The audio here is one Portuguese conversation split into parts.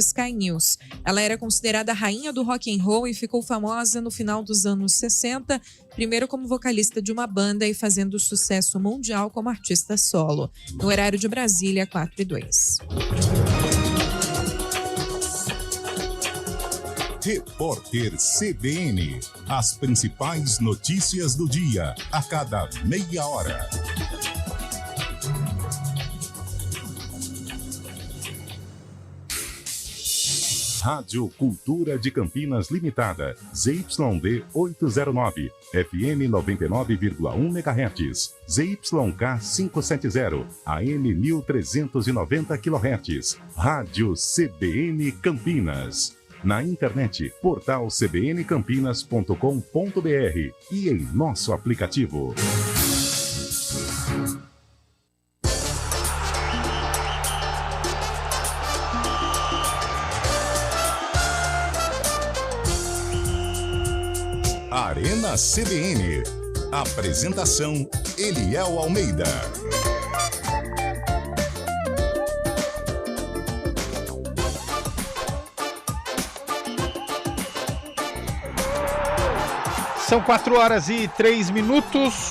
Sky News. Ela era considerada a rainha do rock and roll e ficou famosa no final dos anos 60, primeiro como vocalista de uma banda e fazendo sucesso mundial como artista solo. No horário de Brasília, 4:02. Repórter CBN. As principais notícias do dia, a cada meia hora. Rádio Cultura de Campinas Limitada, ZYD 809, FM 99,1 MHz, ZYK 570, AM 1390 kHz, Rádio CBN Campinas. Na internet, portal cbncampinas.com.br e em nosso aplicativo. Arena CBN. Apresentação: Eliel Almeida. São 4h03.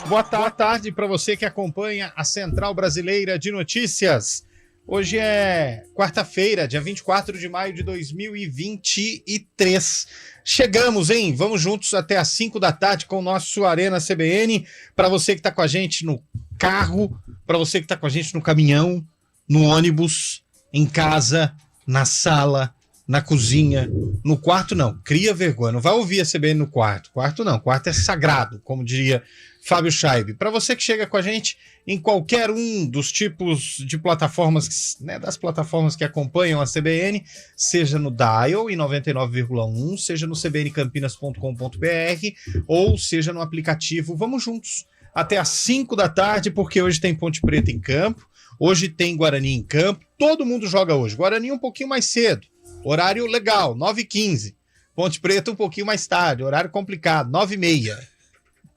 Boa tarde para você que acompanha a Central Brasileira de Notícias. Hoje é quarta-feira, dia 24 de maio de 2023. Chegamos, hein? Vamos juntos até às 5 da tarde com o nosso Arena CBN. Para você que está com a gente no carro, para você que está com a gente no caminhão, no ônibus, em casa, na sala, na cozinha, no quarto não, cria vergonha, não vai ouvir a CBN no quarto, quarto é sagrado, como diria Fábio Scheib. Para você que chega com a gente em qualquer um dos tipos de plataformas, né, das plataformas que acompanham a CBN, seja no Dial em 99,1, seja no cbncampinas.com.br ou seja no aplicativo, vamos juntos até às 5 da tarde, porque hoje tem Ponte Preta em campo, hoje tem Guarani em campo, todo mundo joga hoje, Guarani um pouquinho mais cedo, horário legal, 9h15. Ponte Preta um pouquinho mais tarde, horário complicado, 9h30.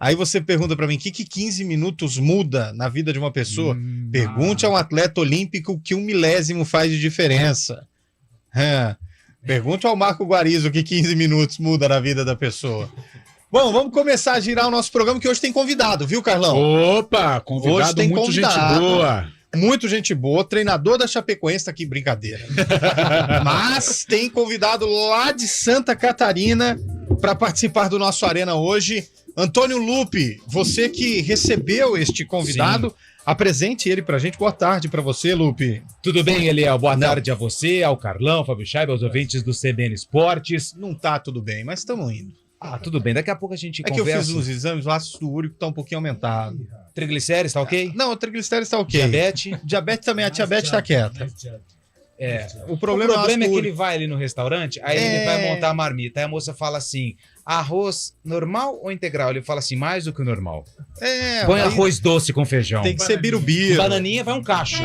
Aí você pergunta pra mim, o que 15 minutos muda na vida de uma pessoa? Pergunte a um atleta olímpico que 1 milésimo faz de diferença. Pergunte ao Marco Guarizo o que 15 minutos muda na vida da pessoa. Bom, vamos começar a girar o nosso programa, que hoje tem convidado, viu, Carlão? Opa, convidado, hoje tem muito convidado. Gente boa. Muito gente boa, treinador da Chapecoense, tá aqui, brincadeira. Mas tem convidado lá de Santa Catarina para participar do nosso Arena hoje. Antônio Lupe, você que recebeu este convidado, sim, apresente ele pra gente. Boa tarde pra você, Lupe. Tudo bem, Eliel? Boa tarde a você, ao Carlão, Fábio Scheib, aos ouvintes do CBN Esportes. Não tá tudo bem, mas estamos indo. Ah, tudo bem, daqui a pouco a gente conversa. É que eu fiz uns exames, o ácido úrico tá um pouquinho aumentado. Triglicérides, tá ok? Não, o triglicérides tá ok. Diabetes? Diabetes também, a diabetes tá quieta. O problema é que ele vai ali no restaurante, aí ele vai montar a marmita, aí a moça fala assim, arroz normal ou integral? Ele fala assim, mais do que o normal. Põe arroz doce com feijão. Tem que ser birubiru. Bananinha vai um cacho.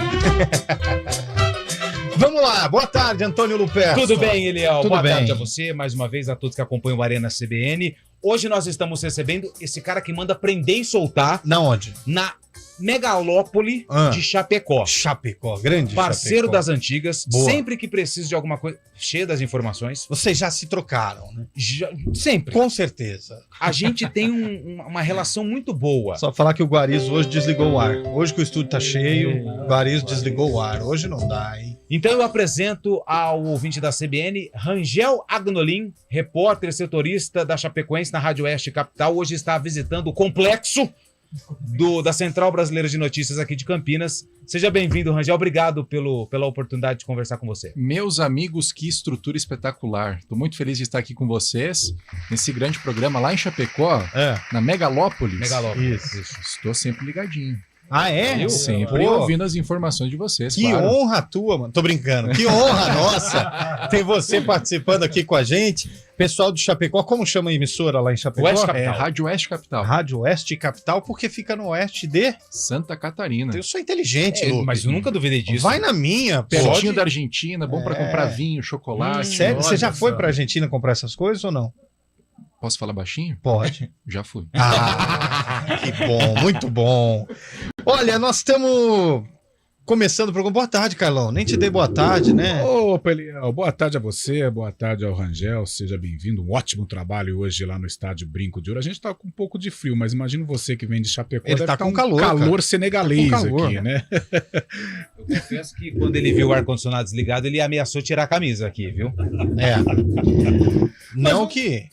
Vamos lá, boa tarde, Antônio Lupercio. Tudo bem, Eliel? Boa tarde a você, mais uma vez a todos que acompanham o Arena CBN. Hoje nós estamos recebendo esse cara que manda prender e soltar. Na onde? Na Megalópole de Chapecó. Chapecó, grande parceiro Chapecó. Das antigas. Boa. Sempre que precisa de alguma coisa, cheia das informações. Vocês já se trocaram, né? Sempre. Com certeza. A gente tem uma relação muito boa. Só falar que o Guarizo hoje desligou o ar. Hoje que o estúdio tá cheio, o Guarizo desligou o ar. Hoje não dá, hein? Então eu apresento ao ouvinte da CBN, Rangel Agnolin, repórter setorista da Chapecoense na Rádio Oeste Capital. Hoje está visitando o complexo da Central Brasileira de Notícias aqui de Campinas. Seja bem-vindo, Rangel. Obrigado pela oportunidade de conversar com você. Meus amigos, que estrutura espetacular. Estou muito feliz de estar aqui com vocês nesse grande programa lá em Chapecó, na Megalópolis. Isso. Estou sempre ligadinho. Ah, é? Eu sempre ouvindo as informações de vocês. Que claro. Honra tua, mano. Tô brincando. Que honra nossa tem você participando aqui com a gente. Pessoal de Chapecó, como chama a emissora lá em Chapecó? Oeste Capital. Rádio Oeste Capital. Rádio Oeste Capital, porque fica no oeste de Santa Catarina. Eu sou inteligente, Lucas. Mas eu nunca duvidei disso. Vai na minha. Pertinho da Argentina, bom para comprar vinho, chocolate. Sério? Você já foi pra Argentina comprar essas coisas ou não? Posso falar baixinho? Pode. Já fui. Que bom, muito bom. Olha, nós estamos começando o programa. Boa tarde, Carlão. Nem te dei boa tarde, né? Opa, Eliel, boa tarde a você, boa tarde ao Rangel, seja bem-vindo, um ótimo trabalho hoje lá no estádio Brinco de Ouro. A gente tá com um pouco de frio, mas imagino você que vem de Chapecó, ele deve tá tá com um calor senegalês tá com calor, aqui, né? Eu confesso que quando ele viu o ar-condicionado desligado, ele ameaçou tirar a camisa aqui, viu? Não que...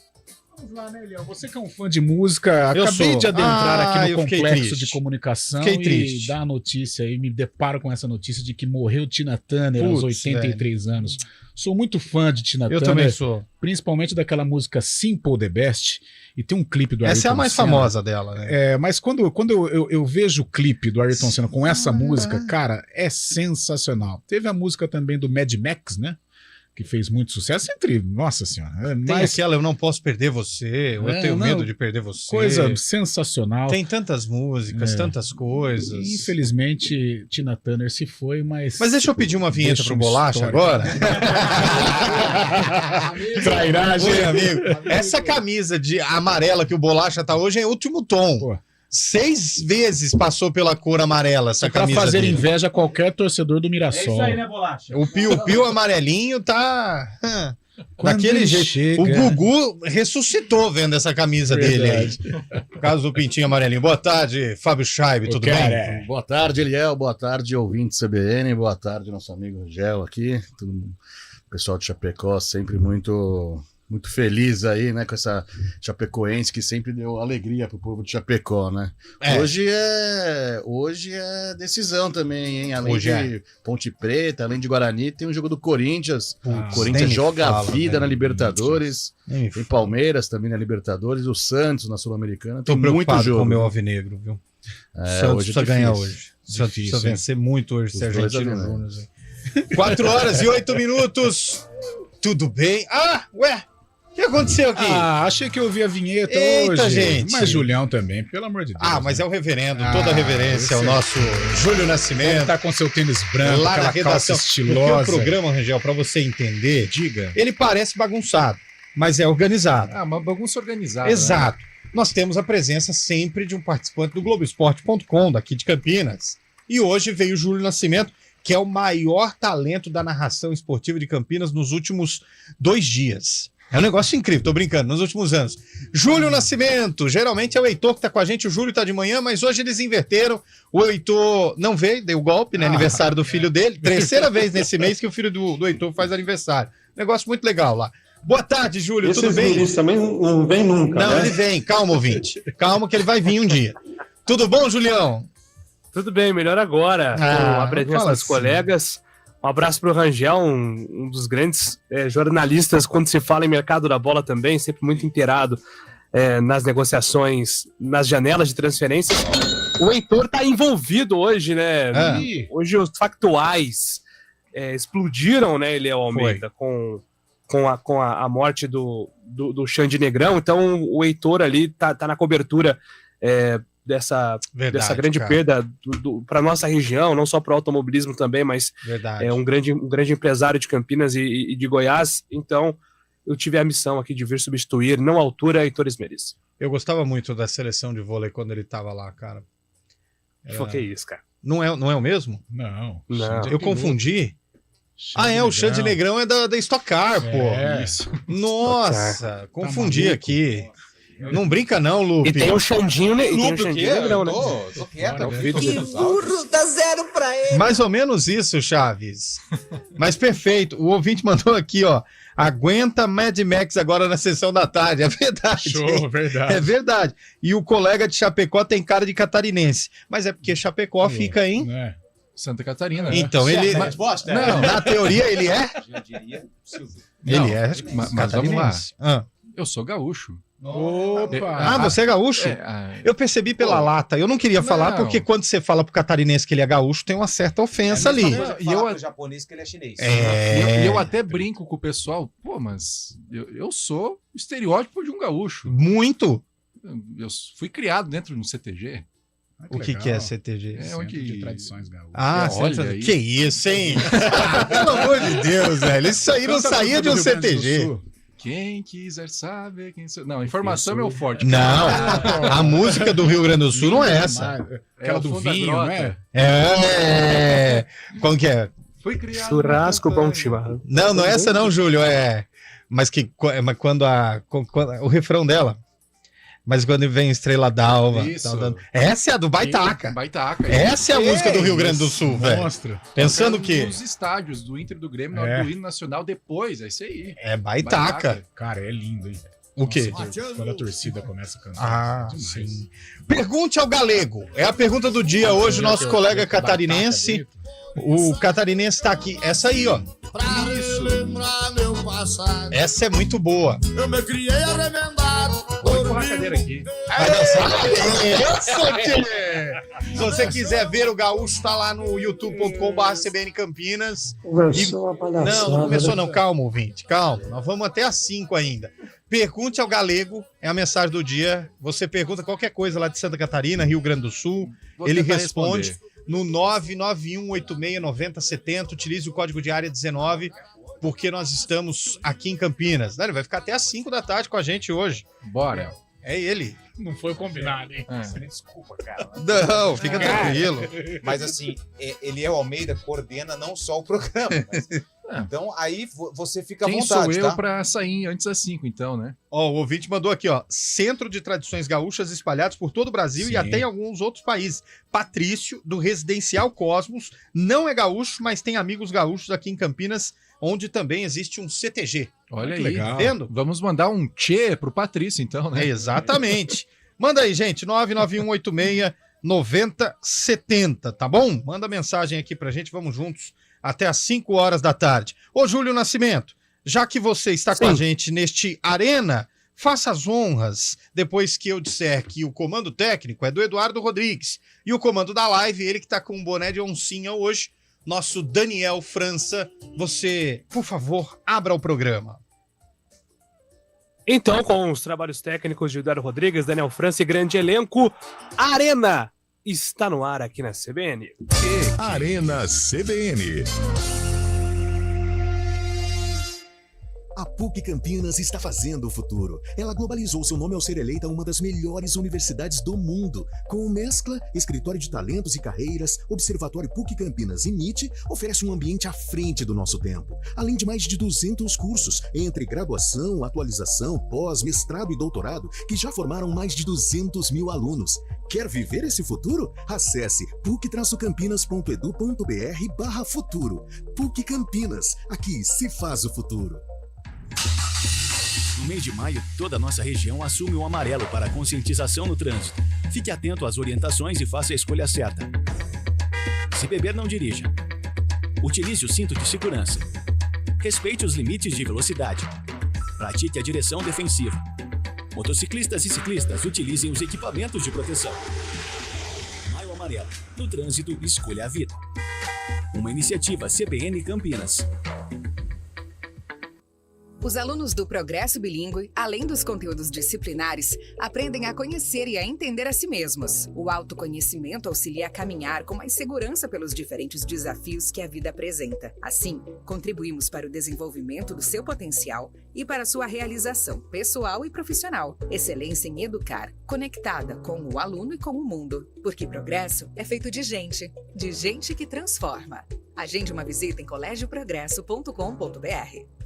Vamos lá, né, Eliel? Você que é um fã de música, Eu acabei sou. de adentrar aqui no eu fiquei complexo triste. de comunicação Fiquei e triste. dar a notícia aí, me deparo com essa notícia de que morreu Tina Turner aos Putz, 83 anos. Sou muito fã de Tina Eu Turner. também sou. Principalmente daquela música Simple the Best, e tem um clipe do Ayrton Essa é a mais Senna. famosa dela, né? É, mas quando eu vejo o clipe do Ayrton Senna com essa música, cara, é sensacional. Teve a música também do Mad Max, né? Que fez muito sucesso nossa senhora. Tem aquela Eu Não Posso Perder Você, Eu Tenho Medo de Perder Você. Coisa sensacional. Tem tantas músicas, tantas coisas. Infelizmente, Tina Turner se foi, mas... Mas deixa eu pedir uma vinheta pro Bolacha agora. Trairagem. Oi, amigo. Essa camisa de amarela que o Bolacha tá hoje é último tom. Pô. 6 vezes passou pela cor amarela essa É pra camisa fazer dele. inveja a qualquer torcedor do Mirassol. Bolacha? O Piu-Piu amarelinho tá... Quando daquele ele jeito. chega- O Gugu ressuscitou vendo essa camisa dele aí. Por causa do pintinho amarelinho. Boa tarde, Fábio Scheibe, tudo bem? Boa tarde, Eliel. Boa tarde, ouvinte CBN. Boa tarde, nosso amigo Rangel aqui. Todo mundo, pessoal de Chapecó, sempre muito feliz aí, né, com essa chapecoense que sempre deu alegria pro povo de Chapecó, né? É. Hoje é decisão também, hein? Além Hoje de Ponte Preta, além de Guarani, tem o jogo do Corinthians. O nem Corinthians me joga fala, a vida velho. na Libertadores. Nem me Tem Palmeiras também na Libertadores, o Santos na Sul-Americana. Tô Tem muito preocupado jogo. com o meu alvinegro, viu? É, O Santos hoje é precisa ganhar difícil. hoje. O Santos Difícil, precisa hein? vencer muito hoje, Os se dois Argentino ali, né? Júnior. 4 horas e 8 minutos. Tudo bem? Ah, ué, o que aconteceu aqui? achei que eu ouvi a vinheta Eita, hoje. gente. Mas Julião também, pelo amor de Deus. Mas né? é o reverendo, toda a reverência ao esse- nosso Júlio Ele Nascimento. tá com seu tênis branco, Lá na aquela calça redação. Porque estilosa. o programa, Rangel, pra você entender, Diga. ele parece bagunçado, mas é organizado. Uma bagunça organizada. Exato. Nós temos a presença sempre de um participante do Globoesporte.com, daqui de Campinas. E hoje veio o Júlio Nascimento, que é o maior talento da narração esportiva de Campinas nos últimos 2 dias. É um negócio incrível, tô brincando, nos últimos anos. Júlio Nascimento, geralmente é o Heitor que tá com a gente, o Júlio tá de manhã, mas hoje eles inverteram. O Heitor não veio, deu golpe, né? Aniversário do filho dele. 3ª vez nesse mês que o filho do Heitor faz aniversário. Negócio muito legal lá. Boa tarde, Júlio, tudo bem? Esses também não vem nunca, Não, né? ele vem, calma, ouvinte. Calma que ele vai vir um dia. Tudo bom, Julião? Tudo bem, melhor agora. Com a presença fala dos assim. colegas. Um abraço para o Rangel, um dos grandes jornalistas quando se fala em mercado da bola também, sempre muito inteirado nas negociações, nas janelas de transferências. O Heitor está envolvido hoje, né? Hoje os factuais explodiram, né, Eliel Almeida, com a morte do Xande Negrão. Então o Heitor ali tá na cobertura dessa grande perda para nossa região, não só para o automobilismo também, mas é um grande empresário de Campinas e de Goiás. Então eu tive a missão aqui de vir substituir, não à altura, Heitor Esmeris. Eu gostava muito da seleção de vôlei quando ele estava lá, cara. Que isso, cara. Não é o mesmo? Não. Eu confundi. O Xande Negrão é da Stock Car, pô. Isso. Nossa, confundi maluco? aqui. Não brinca não, Lupe. E tem o Xandinho, Lupe, o quê? Negrão, né? Tô quieto. Que burro, dá 0 pra ele. Mais ou menos isso, Chaves. Mas perfeito. O ouvinte mandou aqui, ó. Aguenta Mad Max agora na sessão da tarde. É verdade. Show, verdade. É verdade. E o colega de Chapecó tem cara de catarinense. Mas é porque Chapecó fica em... Né? Santa Catarina. né? Então ele... Não, na teoria ele é... Não, Ele é mas vamos lá. Ah. Eu sou gaúcho. Opa! Você é gaúcho? Eu percebi pela lata. Eu não queria falar porque quando você fala pro catarinense que ele é gaúcho, tem uma certa ofensa ali. E eu japonês que ele é chinês. E eu até brinco com o pessoal. Pô, mas eu sou o estereótipo de um gaúcho. Muito. Eu fui criado dentro de um CTG. O que é CTG? É Centro onde... de tradições gaúchas. olha aí. Que isso, hein? Pelo amor de Deus, velho. Isso aí não saía de um CTG. Quem quiser saber quem sou... Não, informação é meu forte. Não, a música do Rio Grande do Sul não é essa. Aquela do o fundo da vinho, grota. né? É. Como que é? Foi criado Churrasco, uma bom campanha. chimarrão. Não é essa não, Júlio. Mas quando o refrão dela. Mas quando vem Estrela d'Alva. Isso. Essa é a do Baitaca. Baitaca. Essa é a música do Rio Grande do Sul, velho. Monstro. Pensando o quê? Nos estádios do Inter e do Grêmio, na hora do hino nacional, depois, é isso aí. É Baitaca. Cara, é lindo, hein? O quê? Nossa, quando a torcida começa a cantar. Ah, demais. sim. Pergunte ao Galego. É a pergunta do dia hoje, nosso colega catarinense. O catarinense tá aqui. Essa aí, ó. Pra relembrar meu passado, Essa é muito boa. eu me criei arremendado. Vou empurrar a cadeira aqui. Vai dançar? Isso, tchê! Se você quiser ver o Gaúcho, tá lá no youtube.com/CBN Campinas. Começou uma palhaçada. Não começou não. Calma, ouvinte. Calma. Nós vamos até às 5 ainda. Pergunte ao Galego. É a mensagem do dia. Você pergunta qualquer coisa lá de Santa Catarina, Rio Grande do Sul. Vou Ele tentar responde responder. no 991869070. Utilize o código de área 19, porque nós estamos aqui em Campinas. Ele vai ficar até às 5 da tarde com a gente hoje. Bora. É ele. Não foi combinado, hein? Desculpa, cara. Não, fica tranquilo. Mas assim, Eliel Almeida coordena não só o programa. Mas... Então aí você fica à Quem vontade, sou eu tá? pra sair antes das 5, então, né? Ó, o ouvinte mandou aqui, ó. Centro de Tradições Gaúchas espalhados por todo o Brasil Sim. e até em alguns outros países. Patrício, do Residencial Cosmos, não é gaúcho, mas tem amigos gaúchos aqui em Campinas, onde também existe um CTG. Olha que aí. legal. Vendo? Vamos mandar um tchê pro Patrício, então, né? É, exatamente. Manda aí, gente, 991869070, tá bom? Manda mensagem aqui pra gente, vamos juntos até às 5 horas da tarde. Ô, Júlio Nascimento, já que você está com a gente neste Arena, faça as honras, depois que eu disser que o comando técnico é do Eduardo Rodrigues e o comando da live, ele que tá com um boné de oncinha hoje, nosso Daniel França. Você, por favor, abra o programa. Então, com os trabalhos técnicos de Eduardo Rodrigues, Daniel França e grande elenco, Arena está no ar aqui na CBN. Arena CBN. A PUC Campinas está fazendo o futuro. Ela globalizou seu nome ao ser eleita uma das melhores universidades do mundo. Com Mescla, Escritório de Talentos e Carreiras, Observatório PUC Campinas e MIT, oferece um ambiente à frente do nosso tempo. Além de mais de 200 cursos, entre graduação, atualização, pós, mestrado e doutorado, que já formaram mais de 200 mil alunos. Quer viver esse futuro? Acesse puc-campinas.edu.br/futuro. PUC Campinas, aqui se faz o futuro. No mês de maio, toda a nossa região assume o amarelo para a conscientização no trânsito. Fique atento às orientações e faça a escolha certa. Se beber, não dirija. Utilize o cinto de segurança. Respeite os limites de velocidade. Pratique a direção defensiva. Motociclistas e ciclistas utilizem os equipamentos de proteção. Maio Amarelo. No trânsito, escolha a vida. Uma iniciativa CBN Campinas. Os alunos do Progresso Bilíngue, além dos conteúdos disciplinares, aprendem a conhecer e a entender a si mesmos. O autoconhecimento auxilia a caminhar com mais segurança pelos diferentes desafios que a vida apresenta. Assim, contribuímos para o desenvolvimento do seu potencial e para a sua realização pessoal e profissional. Excelência em educar, conectada com o aluno e com o mundo. Porque progresso é feito de gente que transforma. Agende uma visita em colégioprogresso.com.br.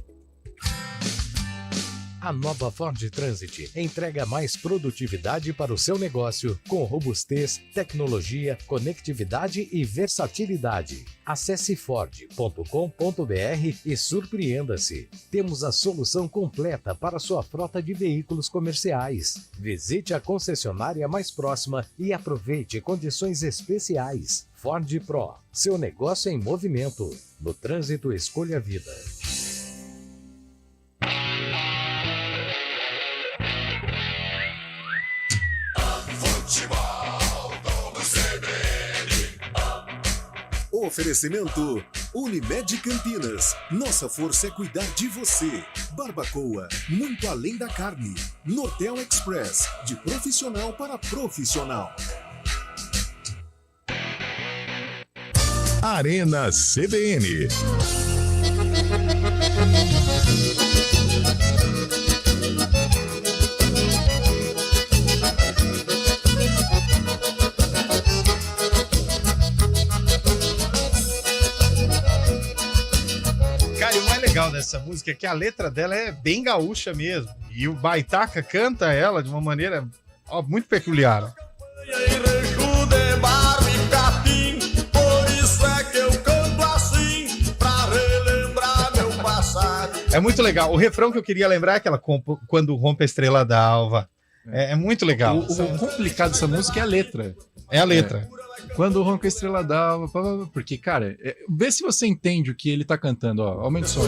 A nova Ford Transit entrega mais produtividade para o seu negócio, com robustez, tecnologia, conectividade e versatilidade. Acesse ford.com.br e surpreenda-se. Temos a solução completa para sua frota de veículos comerciais. Visite a concessionária mais próxima e aproveite condições especiais. Ford Pro, seu negócio em movimento. No trânsito, escolha a vida. Oferecimento Unimed Campinas. Nossa força é cuidar de você. Barbacoa, muito além da carne. Nortel Express, de profissional para profissional. Arena CBN. essa música é que a letra dela é bem gaúcha mesmo. E o Baitaca canta ela de uma maneira muito peculiar. É muito legal. O refrão que eu queria lembrar é aquela quando rompe a estrela d'alva. É muito legal. O complicado dessa música é a letra. É a letra. Quando rompe a estrela d'alva. Porque, cara, vê se você entende o que ele tá cantando. Ó, aumenta o som.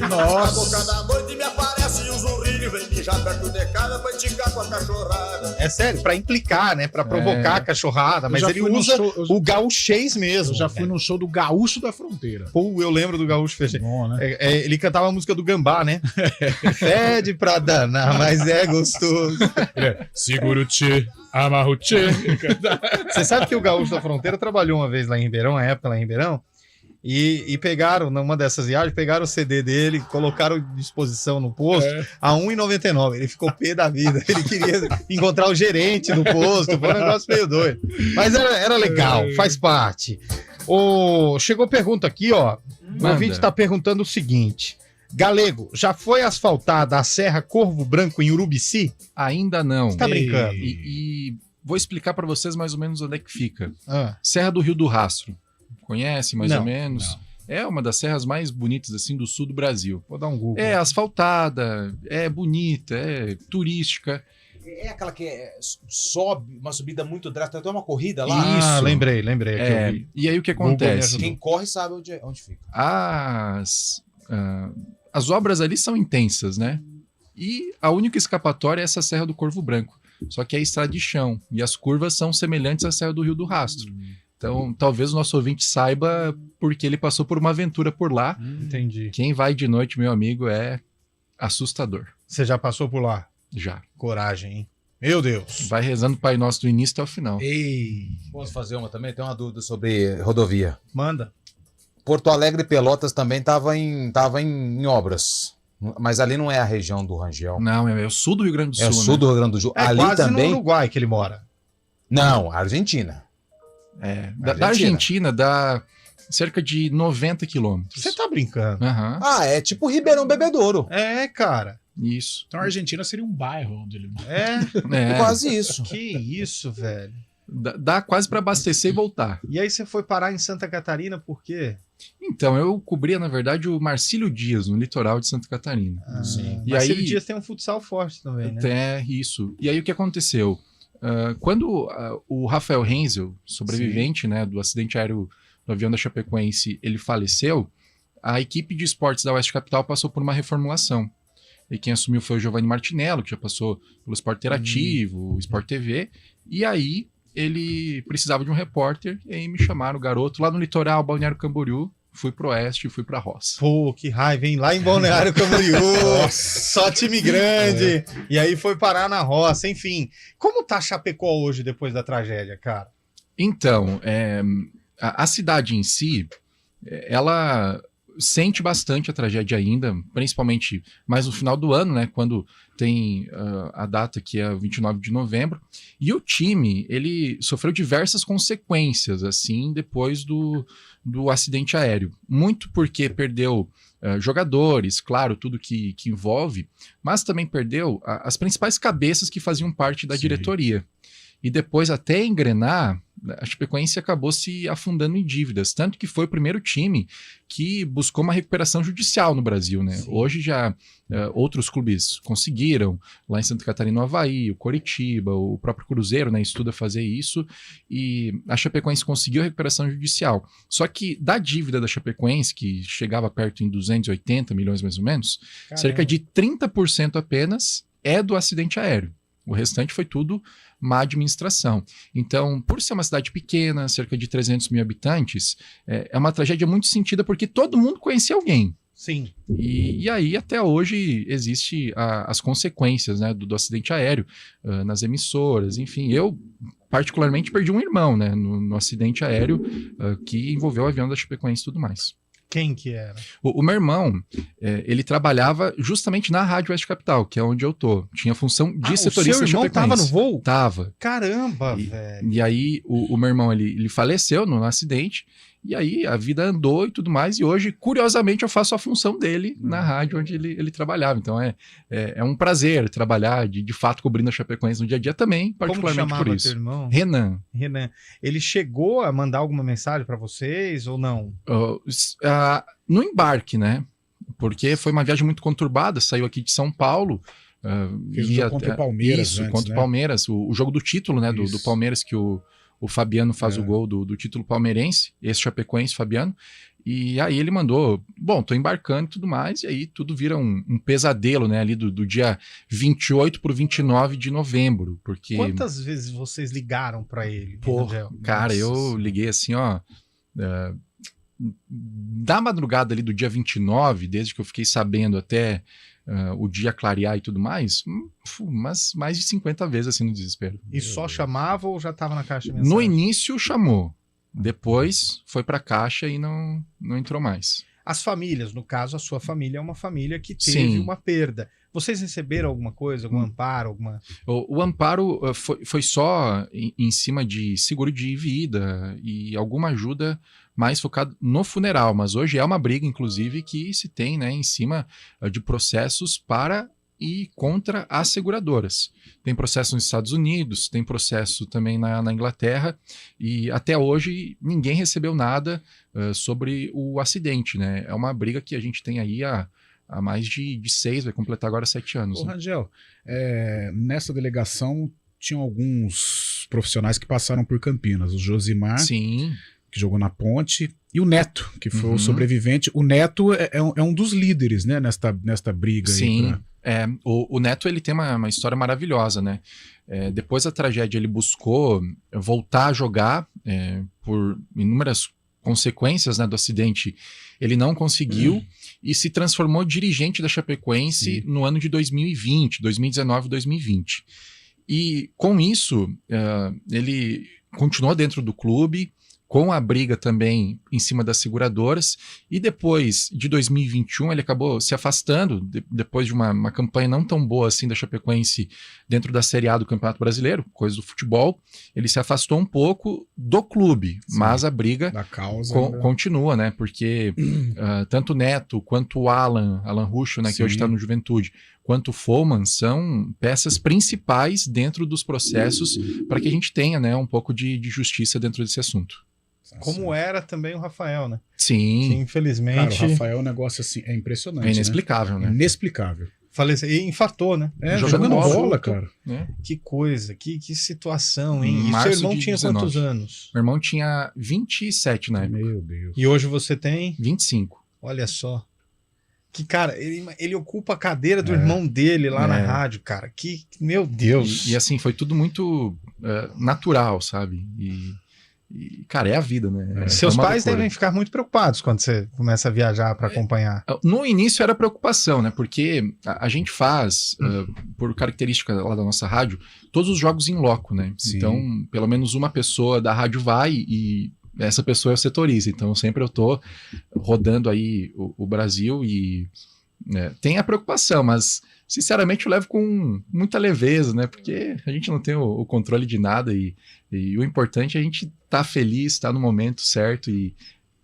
Nossa. É sério, pra implicar, né? Pra provocar a cachorrada. Mas ele usa o gauchês mesmo. Eu já fui num show do Gaúcho da Fronteira. Pô, eu lembro do Gaúcho Fechado. Bom, né? Ele cantava a música do Gambá, né? Fede pra danar, mas é gostoso. Segura o tchê, amarra o tchê. Você sabe que o Gaúcho da Fronteira trabalhou uma vez lá em Ribeirão, na época lá em Ribeirão, e pegaram, numa dessas viagens, pegaram o CD dele, colocaram à disposição no posto a R$1,99. Ele ficou pé da vida. Ele queria encontrar o gerente do posto. Foi um negócio meio doido. Mas era legal, faz parte. Chegou pergunta aqui, ó. O ouvinte está perguntando o seguinte. Galego, já foi asfaltada a Serra Corvo Branco em Urubici? Ainda não. Você tá brincando? E vou explicar para vocês mais ou menos onde é que fica. Serra do Rio do Rastro. Conhece mais ou menos? Não. É uma das serras mais bonitas assim do sul do Brasil. Vou dar um Google. É asfaltada, é bonita, é turística. É aquela que sobe, uma subida muito drástica, tem uma corrida lá. Isso. Lembrei. E aí o que acontece? Quem corre sabe onde fica. As obras ali são intensas, né? E a única escapatória é essa Serra do Corvo Branco. Só que é estrada de chão. E as curvas são semelhantes à Serra do Rio do Rastro. Então, talvez o nosso ouvinte saiba porque ele passou por uma aventura por lá. Entendi. Quem vai de noite, meu amigo, é assustador. Você já passou por lá? Já. Coragem, hein? Meu Deus. Vai rezando o Pai Nosso do início até o final. Posso fazer uma também? Tem uma dúvida sobre rodovia. Manda. Porto Alegre e Pelotas também tava em obras. Mas ali não é a região do Rangel. Não, é o sul do Rio Grande do Sul. É o sul do Rio Grande do Sul. É ali quase também... no Uruguai que ele mora. Não, Argentina. Da Argentina dá cerca de 90 quilômetros. Você tá brincando? É tipo Ribeirão Bebedouro. É, cara. Isso. Então a Argentina seria um bairro onde ele mora. É. Quase isso. Que isso, velho. Dá quase para abastecer e voltar. E aí você foi parar em Santa Catarina por quê? Então, eu cobria, na verdade, o Marcílio Dias, no litoral de Santa Catarina. Sim. E Marcílio Dias tem um futsal forte também, né? É, isso. E aí o que aconteceu? Quando o Rafael Renzel, sobrevivente, né, do acidente aéreo do avião da Chapecoense, ele faleceu, a equipe de esportes da Oeste Capital passou por uma reformulação. E quem assumiu foi o Giovanni Martinello, que já passou pelo Sport Interativo, o Sport TV, e aí ele precisava de um repórter, e aí me chamaram, o garoto, lá no litoral, Balneário Camboriú, fui pro Oeste e fui pra roça. Pô, que raiva, hein? Lá em Balneário Camboriú, só time grande. E aí foi parar na roça, enfim. Como tá Chapecó hoje, depois da tragédia, cara? Então, a cidade em si, ela sente bastante a tragédia ainda, principalmente mais no final do ano, né, quando tem a data que é 29 de novembro, e o time, ele sofreu diversas consequências, assim, depois do acidente aéreo. Muito porque perdeu jogadores, claro, tudo que envolve, mas também perdeu as principais cabeças que faziam parte da diretoria. E depois, até engrenar, a Chapecoense acabou se afundando em dívidas. Tanto que foi o primeiro time que buscou uma recuperação judicial no Brasil, né? Hoje já outros clubes conseguiram. Lá em Santa Catarina, o Avaí, o Coritiba, o próprio Cruzeiro, né, estuda fazer isso. E a Chapecoense conseguiu a recuperação judicial. Só que da dívida da Chapecoense, que chegava perto em 280 milhões mais ou menos, cerca de 30% apenas é do acidente aéreo. O restante foi tudo má administração. Então, por ser uma cidade pequena, cerca de 300 mil habitantes, é uma tragédia muito sentida porque todo mundo conhecia alguém. Sim. E aí, até hoje, existe as consequências, né, do acidente aéreo nas emissoras. Enfim, eu particularmente perdi um irmão, né, no acidente aéreo que envolveu o avião da Chapecoense e tudo mais. Quem que era? O meu irmão, ele trabalhava justamente na Rádio Oeste Capital, que é onde eu tô. Tinha a função de setorista. O seu irmão tava no voo? Tava. Caramba, velho. E aí, o meu irmão, ele faleceu no acidente, E aí a vida andou e tudo mais, e hoje, curiosamente, eu faço a função dele na rádio onde ele trabalhava. Então é um prazer trabalhar, de fato, cobrindo a Chapecoense no dia a dia também, particularmente por isso. Teu irmão? Renan. Ele chegou a mandar alguma mensagem para vocês ou não? No embarque, né? Porque foi uma viagem muito conturbada, saiu aqui de São Paulo. Fez o jogo contra o Palmeiras. Isso, antes, contra né? o Palmeiras, o jogo do título, né? Do Palmeiras, que o Fabiano faz o gol do título palmeirense, esse Chapecoense, Fabiano. E aí ele mandou, bom, tô embarcando e tudo mais, e aí tudo vira um pesadelo, né? Ali do dia 28 pro 29 de novembro, porque... Quantas vezes vocês ligaram para ele? Cara, eu liguei assim, ó... da madrugada ali do dia 29, desde que eu fiquei sabendo até o dia clarear e tudo mais, mas mais de 50 vezes assim no desespero. E só chamava ou já estava na caixa de mensagem? No início chamou, depois foi para a caixa e não entrou mais. As famílias, no caso, a sua família é uma família que teve uma perda. Vocês receberam alguma coisa, algum amparo? O amparo foi só em cima de seguro de vida e alguma ajuda mais focada no funeral, mas hoje é uma briga, inclusive, que se tem, né, em cima de processos para e contra as seguradoras. Tem processo nos Estados Unidos, tem processo também na Inglaterra, e até hoje ninguém recebeu nada sobre o acidente, né? É uma briga que a gente tem aí há mais de 6, vai completar agora 7 anos. Ô, Rangel, nessa delegação tinham alguns profissionais que passaram por Campinas. O Josimar, sim, que jogou na Ponte, e o Neto, que foi o sobrevivente. O Neto é um dos líderes, né, nesta briga. Sim, aí o Neto ele tem uma história maravilhosa, né? Depois da tragédia ele buscou voltar a jogar por inúmeras consequências, né, do acidente. Ele não conseguiu e se transformou dirigente da Chapecoense no ano de 2020, 2019, 2020. E com isso, ele continuou dentro do clube, com a briga também em cima das seguradoras, e depois de 2021 ele acabou se afastando, depois de uma campanha não tão boa assim da Chapecoense dentro da Série A do Campeonato Brasileiro, coisa do futebol, ele se afastou um pouco do clube, mas a briga da causa, continua, né? Porque tanto o Neto quanto o Alan Ruschel, né, que hoje está no Juventude, quanto o Foman são peças principais dentro dos processos para que a gente tenha, né, um pouco de justiça dentro desse assunto. Como era também o Rafael, né? Sim. Que infelizmente... Cara, o Rafael é um negócio assim, é impressionante. É inexplicável, né? Inexplicável. Faleceu, e infartou, né? Jogando bola, cara. Que coisa, que situação, hein? E seu irmão tinha 19. quantos anos? Meu irmão tinha 27 na época. Meu Deus. E hoje você tem? 25. Olha só. Que, cara, ele ocupa a cadeira do irmão dele lá na rádio, cara. Que, meu Deus. E assim, foi tudo muito natural, sabe? E, cara, é a vida, né? Seus pais devem ficar muito preocupados quando você começa a viajar para acompanhar. No início era preocupação, né? Porque a gente faz, por característica lá da nossa rádio, todos os jogos em loco, né? Sim. Então, pelo menos uma pessoa da rádio vai e essa pessoa é o setorista. Então, sempre eu tô rodando aí o Brasil e tem a preocupação, mas sinceramente eu levo com muita leveza, né? Porque a gente não tem o controle de nada e o importante é a gente estar feliz, estar no momento certo e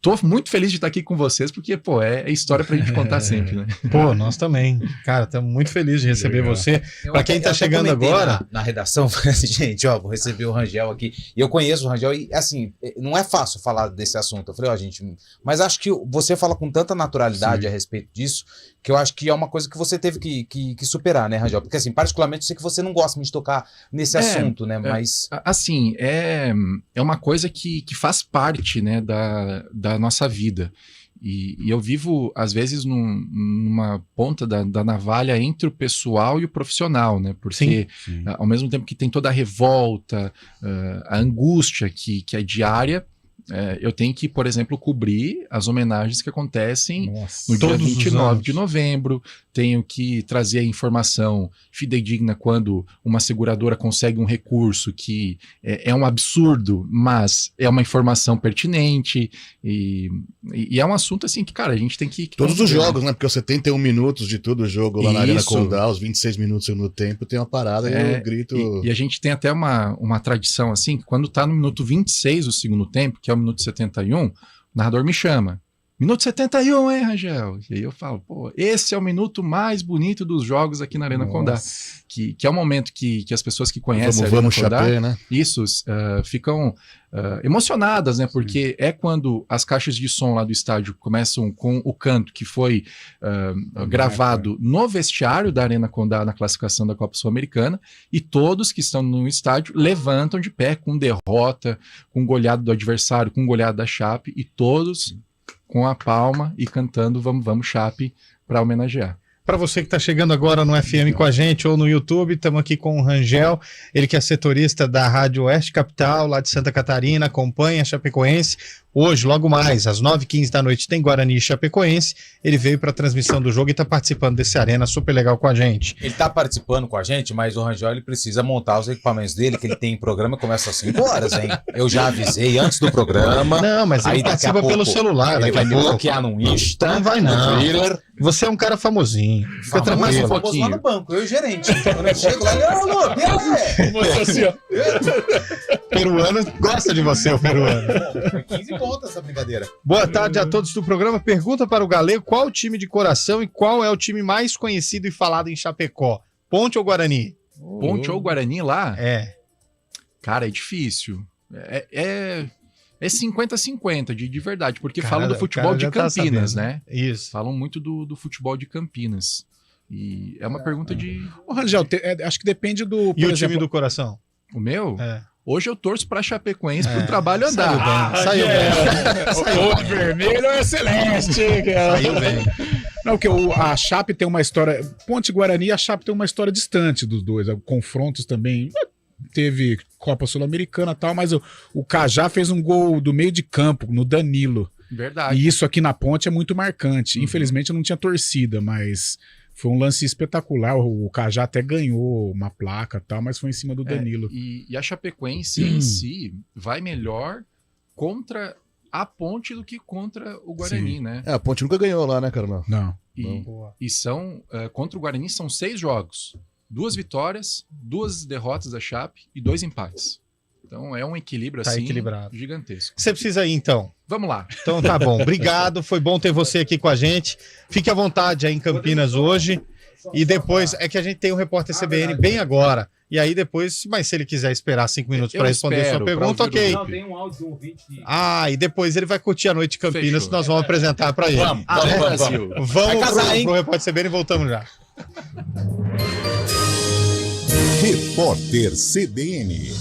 tô muito feliz de estar aqui com vocês, porque, pô, é história pra gente contar sempre, né? Pô, nós também. Cara, estamos muito felizes de receber você. Pra quem tá chegando agora... Na redação, falei assim, gente, ó, vou receber o Rangel aqui. E eu conheço o Rangel e, assim, não é fácil falar desse assunto. Eu falei, ó, gente, mas acho que você fala com tanta naturalidade a respeito disso, que eu acho que é uma coisa que você teve que superar, né, Rangel? Porque, assim, particularmente, eu sei que você não gosta muito de tocar nesse assunto, né, mas... Assim, é uma coisa que faz parte, né, da nossa vida. E eu vivo, às vezes, numa ponta da navalha entre o pessoal e o profissional, né? Porque, ao mesmo tempo que tem toda a revolta, a angústia que é diária, eu tenho que, por exemplo, cobrir as homenagens que acontecem no dia 29 de novembro, tenho que trazer a informação fidedigna quando uma seguradora consegue um recurso que é um absurdo, mas é uma informação pertinente, e é um assunto assim que, cara, a gente tem que... Todos os jogos, né? Porque os 71 minutos de todo o jogo lá na Arena Condá, os 26 minutos no tempo, tem uma parada e eu grito... E a gente tem até uma tradição assim, que quando tá no minuto 26 do segundo tempo, que é o minuto 71, narrador me chama. Minuto 71, hein, Rangel? E aí eu falo, pô, esse é o minuto mais bonito dos jogos aqui na Arena Condá. Que é um momento que as pessoas que conhecem a Arena Condá, Chapé, né? isso, ficam emocionadas, né? Porque é quando as caixas de som lá do estádio começam com o canto que foi gravado no vestiário da Arena Condá na classificação da Copa Sul-Americana, e todos que estão no estádio levantam de pé com derrota, com goleado do adversário, com goleado da Chape, e todos com a palma e cantando Vamos, Vamos, Chape, para homenagear. Para você que está chegando agora no FM com a gente ou no YouTube, estamos aqui com o Rangel, ele que é setorista da Rádio Oeste Capital, lá de Santa Catarina, acompanha a Chapecoense. Hoje, logo mais, às 9h15 da noite, tem Guarani e Chapecoense. Ele veio para a transmissão do jogo e está participando desse Arena super legal com a gente. Ele está participando com a gente, mas o Rangel ele precisa montar os equipamentos dele, que ele tem programa que começa às 5 horas, hein? Eu já avisei antes do programa. Não, mas ele participa pelo celular. Ele vai me bloquear no Insta. Não vai não. Twitter. Você é um cara famosinho. Fica tranquilo. Um pouquinho. Lá no banco, eu e o gerente. Quando eu chego lá, alô, você assim, ó. Peruano gosta de você, o peruano. 15 pontos essa brincadeira. Boa tarde a todos do programa. Pergunta para o Galego qual o time de coração e qual é o time mais conhecido e falado em Chapecó? Ponte ou Guarani? Ponte ou Guarani lá? É. Cara, é difícil. É 50-50 de verdade, porque falam do futebol de Campinas, né? Isso. Falam muito do futebol de Campinas. E é uma pergunta de... Ô, Rangel, acho que depende do... E o time do coração? O meu? É. Hoje eu torço pra Chapecoense pro trabalho andar. Saiu bem. O vermelho é celeste. Saiu bem. Não, porque a Chape tem uma história... Ponte Guarani e a Chape tem uma história distante dos dois. Confrontos também... Teve Copa Sul-Americana e tal, mas o Cajá fez um gol do meio de campo, no Danilo. Verdade. E isso aqui na Ponte é muito marcante. Infelizmente eu não tinha torcida, mas foi um lance espetacular. O Cajá até ganhou uma placa e tal, mas foi em cima do Danilo. E a Chapecoense em si vai melhor contra a Ponte do que contra o Guarani, Sim. né? A Ponte nunca ganhou lá, né, Carnal? Não. E são, contra o Guarani são 6 jogos. 2 vitórias, 2 derrotas da Chape e 2 empates. Então é um equilíbrio assim equilibrado. Gigantesco. Você precisa ir então? Vamos lá. Então tá bom. Obrigado. Foi bom ter você aqui com a gente. Fique à vontade aí em Campinas hoje. E depois é que a gente tem o repórter CBN bem agora. E aí depois, mas se ele quiser esperar 5 minutos para responder sua pergunta, ok. Não, tem um áudio de um ouvinte. E depois ele vai curtir a noite de Campinas que nós vamos apresentar para ele. Vamos Vamos pro repórter CBN e voltamos já. Repórter CBN.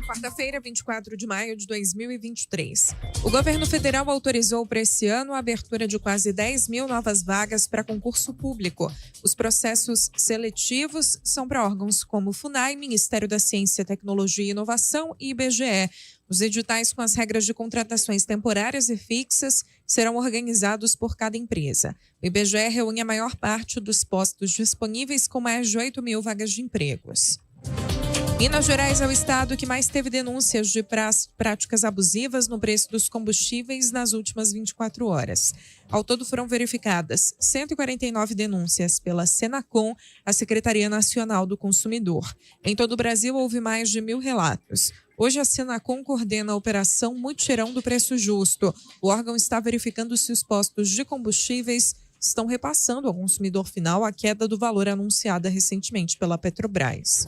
Quarta-feira, 24 de maio de 2023. O governo federal autorizou para esse ano a abertura de quase 10 mil novas vagas para concurso público. Os processos seletivos são para órgãos como o FUNAI, Ministério da Ciência, Tecnologia e Inovação e IBGE. Os editais com as regras de contratações temporárias e fixas serão organizados por cada empresa. O IBGE reúne a maior parte dos postos disponíveis com mais de 8 mil vagas de empregos. Minas Gerais é o estado que mais teve denúncias de práticas abusivas no preço dos combustíveis nas últimas 24 horas. Ao todo foram verificadas 149 denúncias pela Senacom, a Secretaria Nacional do Consumidor. Em todo o Brasil houve mais de 1.000 relatos. Hoje a Senacom coordena a operação Mutirão do Preço Justo. O órgão está verificando se os postos de combustíveis estão repassando ao consumidor final a queda do valor anunciada recentemente pela Petrobras.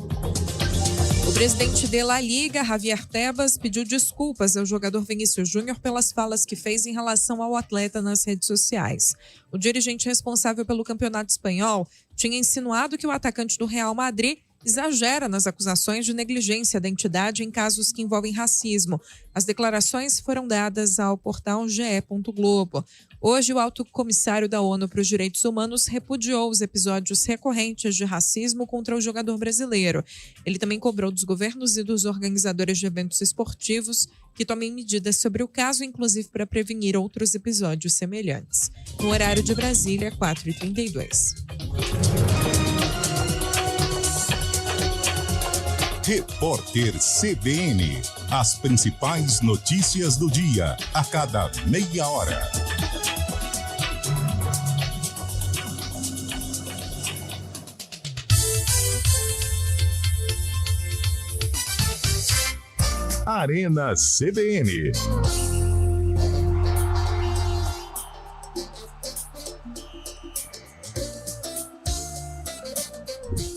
O presidente de La Liga, Javier Tebas, pediu desculpas ao jogador Vinícius Júnior pelas falas que fez em relação ao atleta nas redes sociais. O dirigente responsável pelo campeonato espanhol tinha insinuado que o atacante do Real Madrid exagera nas acusações de negligência da entidade em casos que envolvem racismo. As declarações foram dadas ao portal GE. Globo. Hoje, o alto comissário da ONU para os Direitos Humanos repudiou os episódios recorrentes de racismo contra o jogador brasileiro. Ele também cobrou dos governos e dos organizadores de eventos esportivos que tomem medidas sobre o caso, inclusive para prevenir outros episódios semelhantes. No horário de Brasília, 4h32. Repórter CBN. As principais notícias do dia, a cada meia hora. Arena CBN.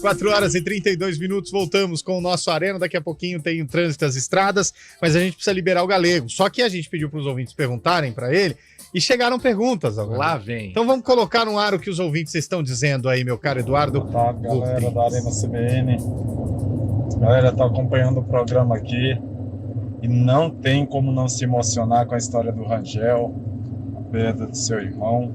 4h32, voltamos com o nosso Arena. Daqui a pouquinho tem o trânsito das estradas, mas a gente precisa liberar o Galego. Só que a gente pediu para os ouvintes perguntarem para ele e chegaram perguntas. Lá vem. Então vamos colocar no ar o que os ouvintes estão dizendo aí, meu caro Eduardo. Tá, galera da Arena CBN. Galera, tá acompanhando o programa aqui e não tem como não se emocionar com a história do Rangel, a perda do seu irmão.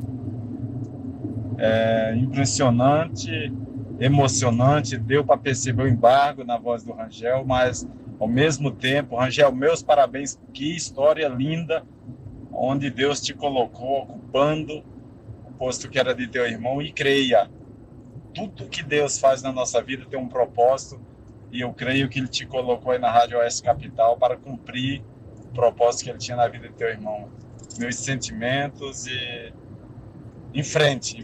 É impressionante, emocionante, deu para perceber o embargo na voz do Rangel, mas ao mesmo tempo, Rangel, meus parabéns, que história linda, onde Deus te colocou ocupando o posto que era de teu irmão, e creia, tudo que Deus faz na nossa vida tem um propósito, e eu creio que Ele te colocou aí na Rádio Oeste Capital para cumprir o propósito que Ele tinha na vida de teu irmão. Meus sentimentos e em frente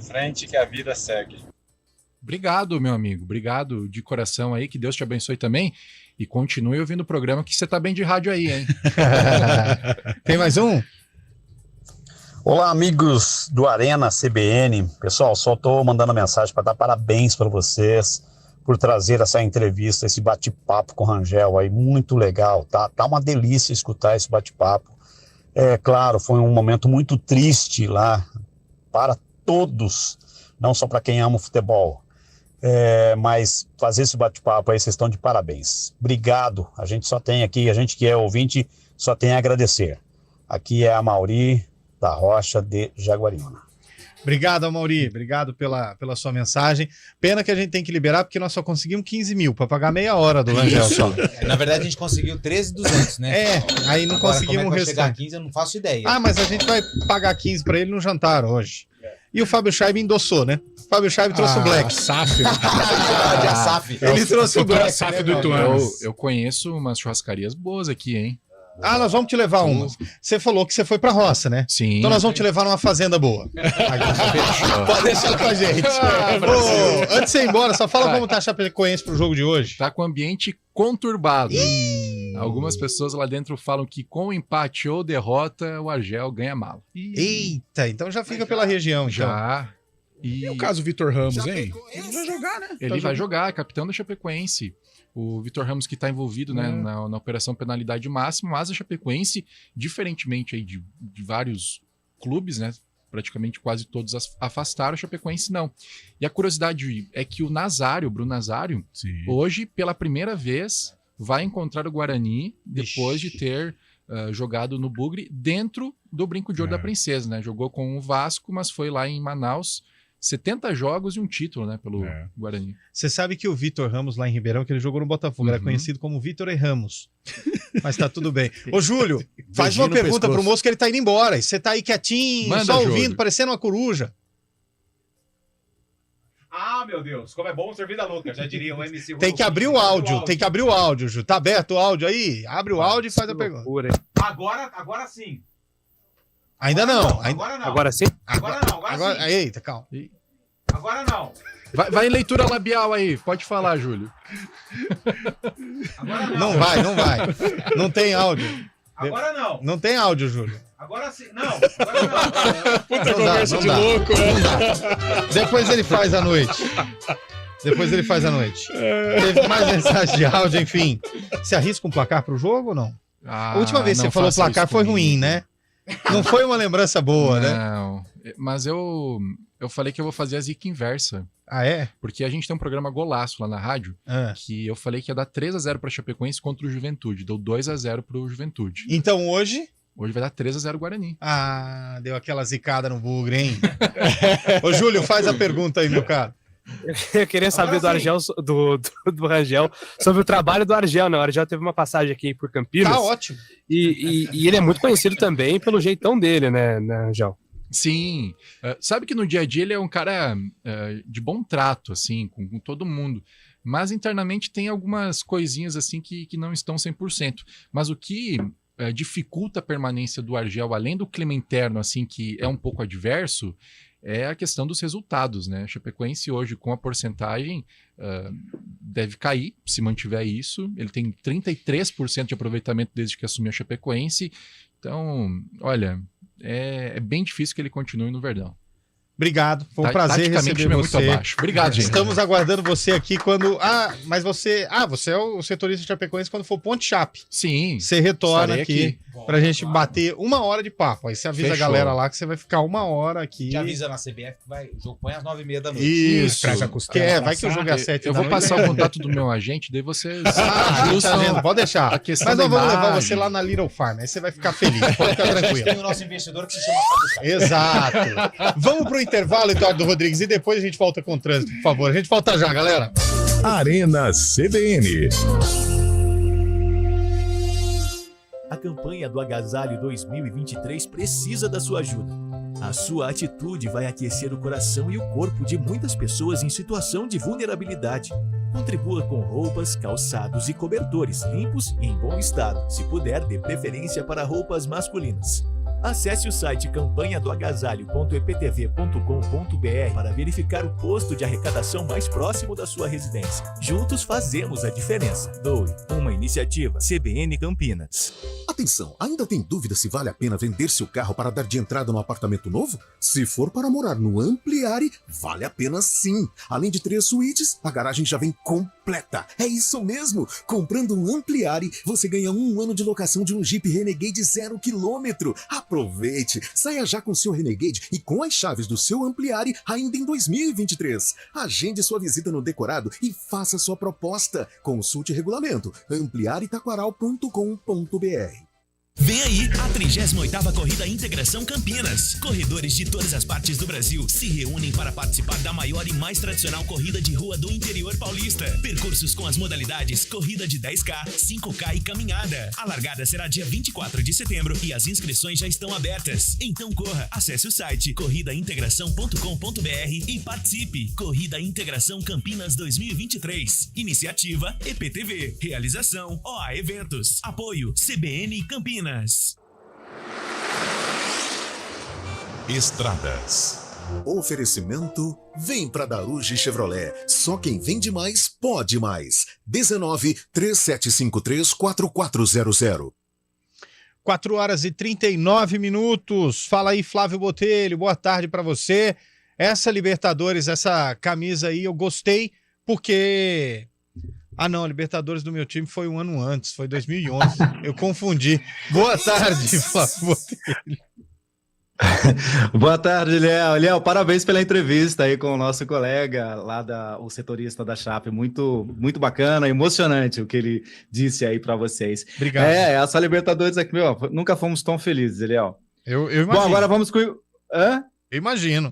que a vida segue. Obrigado, meu amigo. Obrigado de coração aí. Que Deus te abençoe também. E continue ouvindo o programa, que você tá bem de rádio aí, hein? Tem mais um? Olá, amigos do Arena CBN. Pessoal, só tô mandando mensagem para dar parabéns para vocês por trazer essa entrevista, esse bate-papo com o Rangel aí. Muito legal, tá? Tá uma delícia escutar esse bate-papo. É claro, foi um momento muito triste lá para todos, não só para quem ama o futebol. Mas fazer esse bate-papo aí, vocês estão de parabéns. Obrigado, a gente só tem aqui, a gente que é ouvinte, só tem a agradecer. Aqui é a Mauri da Rocha de Jaguariúna. Obrigado, Amauri, obrigado pela sua mensagem. Pena que a gente tem que liberar, porque nós só conseguimos 15 mil para pagar meia hora do Rangel. Só. Na verdade, a gente conseguiu 13.200, né? Aí não Agora, conseguimos como é que vai chegar a restante. 15, eu não faço ideia. Ah, mas a gente vai pagar 15 para ele no jantar hoje. E o Fábio Scheib endossou, né? O Fábio Scheib trouxe o Black. SAF. A SAF. Ele trouxe o Black. SAF né, do meu Ituano. amigo? Eu conheço umas churrascarias boas aqui, hein? Ah, nós vamos te levar uma. Você falou que você foi pra roça, né? Sim. Então nós vamos te levar numa fazenda boa. Pode deixar com a gente. Ô, antes de você ir embora, só fala como tá a Chapecoense pro jogo de hoje. Tá com o ambiente conturbado. Algumas pessoas lá dentro falam que com empate ou derrota, o Argel ganha mal. Eita, então já fica pela região, então. Já. E o caso Vitor Ramos, hein? Ele vai jogar, né? Ele vai jogar, capitão da Chapecoense. O Vitor Ramos que está envolvido né, na operação penalidade máxima, mas a Chapecoense, diferentemente aí de vários clubes, né, praticamente quase todos afastaram, a Chapecoense não. E a curiosidade é que o Bruno Nazário, hoje, pela primeira vez, vai encontrar o Guarani depois de ter jogado no Bugre dentro do Brinco de Ouro da Princesa, né? Jogou com o Vasco, mas foi lá em Manaus. 70 jogos e um título, né, pelo Guarani. Você sabe que o Vitor Ramos lá em Ribeirão, que ele jogou no Botafogo, era conhecido como Vitor e Ramos. Mas tá tudo bem. Ô, Júlio, faz uma pergunta pro moço que ele tá indo embora. E você tá aí quietinho, Manda, só ouvindo, Júlio. parecendo uma coruja. Ah, meu Deus, como é bom servir da louca, já diria o MC. Tem que abrir o áudio, tem que abrir o áudio, Júlio. Tá aberto o áudio aí? Abre o áudio e faz a pergunta. Agora sim. Ainda não. Agora não. Agora sim? Agora sim. Eita, calma. Agora não. Vai em leitura labial aí, pode falar, Júlio. Agora Não vai. Não tem áudio. Agora não. Não tem áudio, Júlio. Agora sim. Não. Agora não. Puta Não dá, conversa não de dá. louco, né? Depois ele faz à noite. Teve mais mensagem de áudio, enfim. Você arrisca um placar pro jogo ou não? A última vez que você falou placar foi ruim, né? Não foi uma lembrança boa, né? Não, mas eu falei que eu vou fazer a zica inversa. Ah, é? Porque a gente tem um programa golaço lá na rádio, que eu falei que ia dar 3-0 pra Chapecoense contra o Juventude. Deu 2-0 pro Juventude. Então hoje... Hoje vai dar 3-0 Guarani. Ah, deu aquela zicada no bugre, hein? Ô, Júlio, faz a pergunta aí, meu cara. Eu queria saber do Argel, do Rangel, sobre o trabalho do Argel, né? O Argel teve uma passagem aqui por Campinas. Tá ótimo. E ele é muito conhecido também pelo jeitão dele, né, Argel? Sim. Sabe que no dia a dia ele é um cara de bom trato, assim, com todo mundo. Mas internamente tem algumas coisinhas, assim, que não estão 100%. Mas o que dificulta a permanência do Argel, além do clima interno, assim, que é um pouco adverso, é a questão dos resultados, né? A Chapecoense hoje, com a porcentagem deve cair, se mantiver isso. Ele tem 33% de aproveitamento desde que assumiu a Chapecoense. Então, olha, é bem difícil que ele continue no Verdão. Obrigado, foi um prazer receber muito você. abaixo. Obrigado, gente. Estamos aguardando você aqui quando... mas você é o setorista de Chapecoense quando for Ponte Chape. Sim. Você retorna aqui aqui pra gente bater 1 hora de papo. Aí você avisa a galera lá que você vai ficar 1 hora aqui. Já avisa na CBF que o jogo põe às 9h30 da noite. Isso. Vai que o jogo é às 7 da noite. Eu vou passar o contato do meu agente, daí vocês tá vendo? Pode deixar. Mas nós vamos levar você lá na Little Farm, aí você vai ficar feliz. Pode ficar tranquilo. Tem o nosso investidor que se chama Fábio. Exato. Vamos pro intervalo, Eduardo Rodrigues, e depois a gente volta com o trânsito, por favor. A gente volta já, galera. Arena CBN. A campanha do Agasalho 2023 precisa da sua ajuda. A sua atitude vai aquecer o coração e o corpo de muitas pessoas em situação de vulnerabilidade. Contribua com roupas, calçados e cobertores limpos e em bom estado. Se puder, dê preferência para roupas masculinas. Acesse o site campanhadoagasalho.eptv.com.br para verificar o posto de arrecadação mais próximo da sua residência. Juntos fazemos a diferença. Doe, uma iniciativa CBN Campinas. Atenção, ainda tem dúvida se vale a pena vender seu carro para dar de entrada no apartamento novo? Se for para morar no Ampliare, vale a pena sim. Além de 3 suítes, a garagem já vem completa. É isso mesmo! Comprando um Ampliare, você ganha 1 ano de locação de um Jeep Renegade 0 km. Aproveite! Saia já com seu Renegade e com as chaves do seu Ampliare ainda em 2023. Agende sua visita no decorado e faça sua proposta. Consulte regulamento ampliaretaquaral.com.br. Vem aí a 38ª Corrida Integração Campinas. Corredores de todas as partes do Brasil se reúnem para participar da maior e mais tradicional corrida de rua do interior paulista. Percursos com as modalidades corrida de 10K, 5K e caminhada. A largada será dia 24 de setembro e as inscrições já estão abertas. Então corra, acesse o site corridaintegração.com.br e participe. Corrida Integração Campinas 2023. Iniciativa EPTV. Realização OA Eventos. Apoio CBN Campinas. Estradas. Oferecimento: vem pra Daruge Chevrolet. Só quem vende mais pode mais. 19-3753-4400. 4h39. Fala aí, Flávio Botelho. Boa tarde pra você. Essa Libertadores, essa camisa aí, eu gostei porque... Ah, não, a Libertadores do meu time foi 1 ano antes, foi 2011. Eu confundi. Boa tarde, Flávio Botelho. Boa tarde, Léo. Léo, parabéns pela entrevista aí com o nosso colega lá, o setorista da Chape. Muito, muito bacana, emocionante o que ele disse aí para vocês. Obrigado. Essa Libertadores aqui, meu, nunca fomos tão felizes, Léo. Eu imagino. Bom, agora vamos com... Hã? Eu imagino.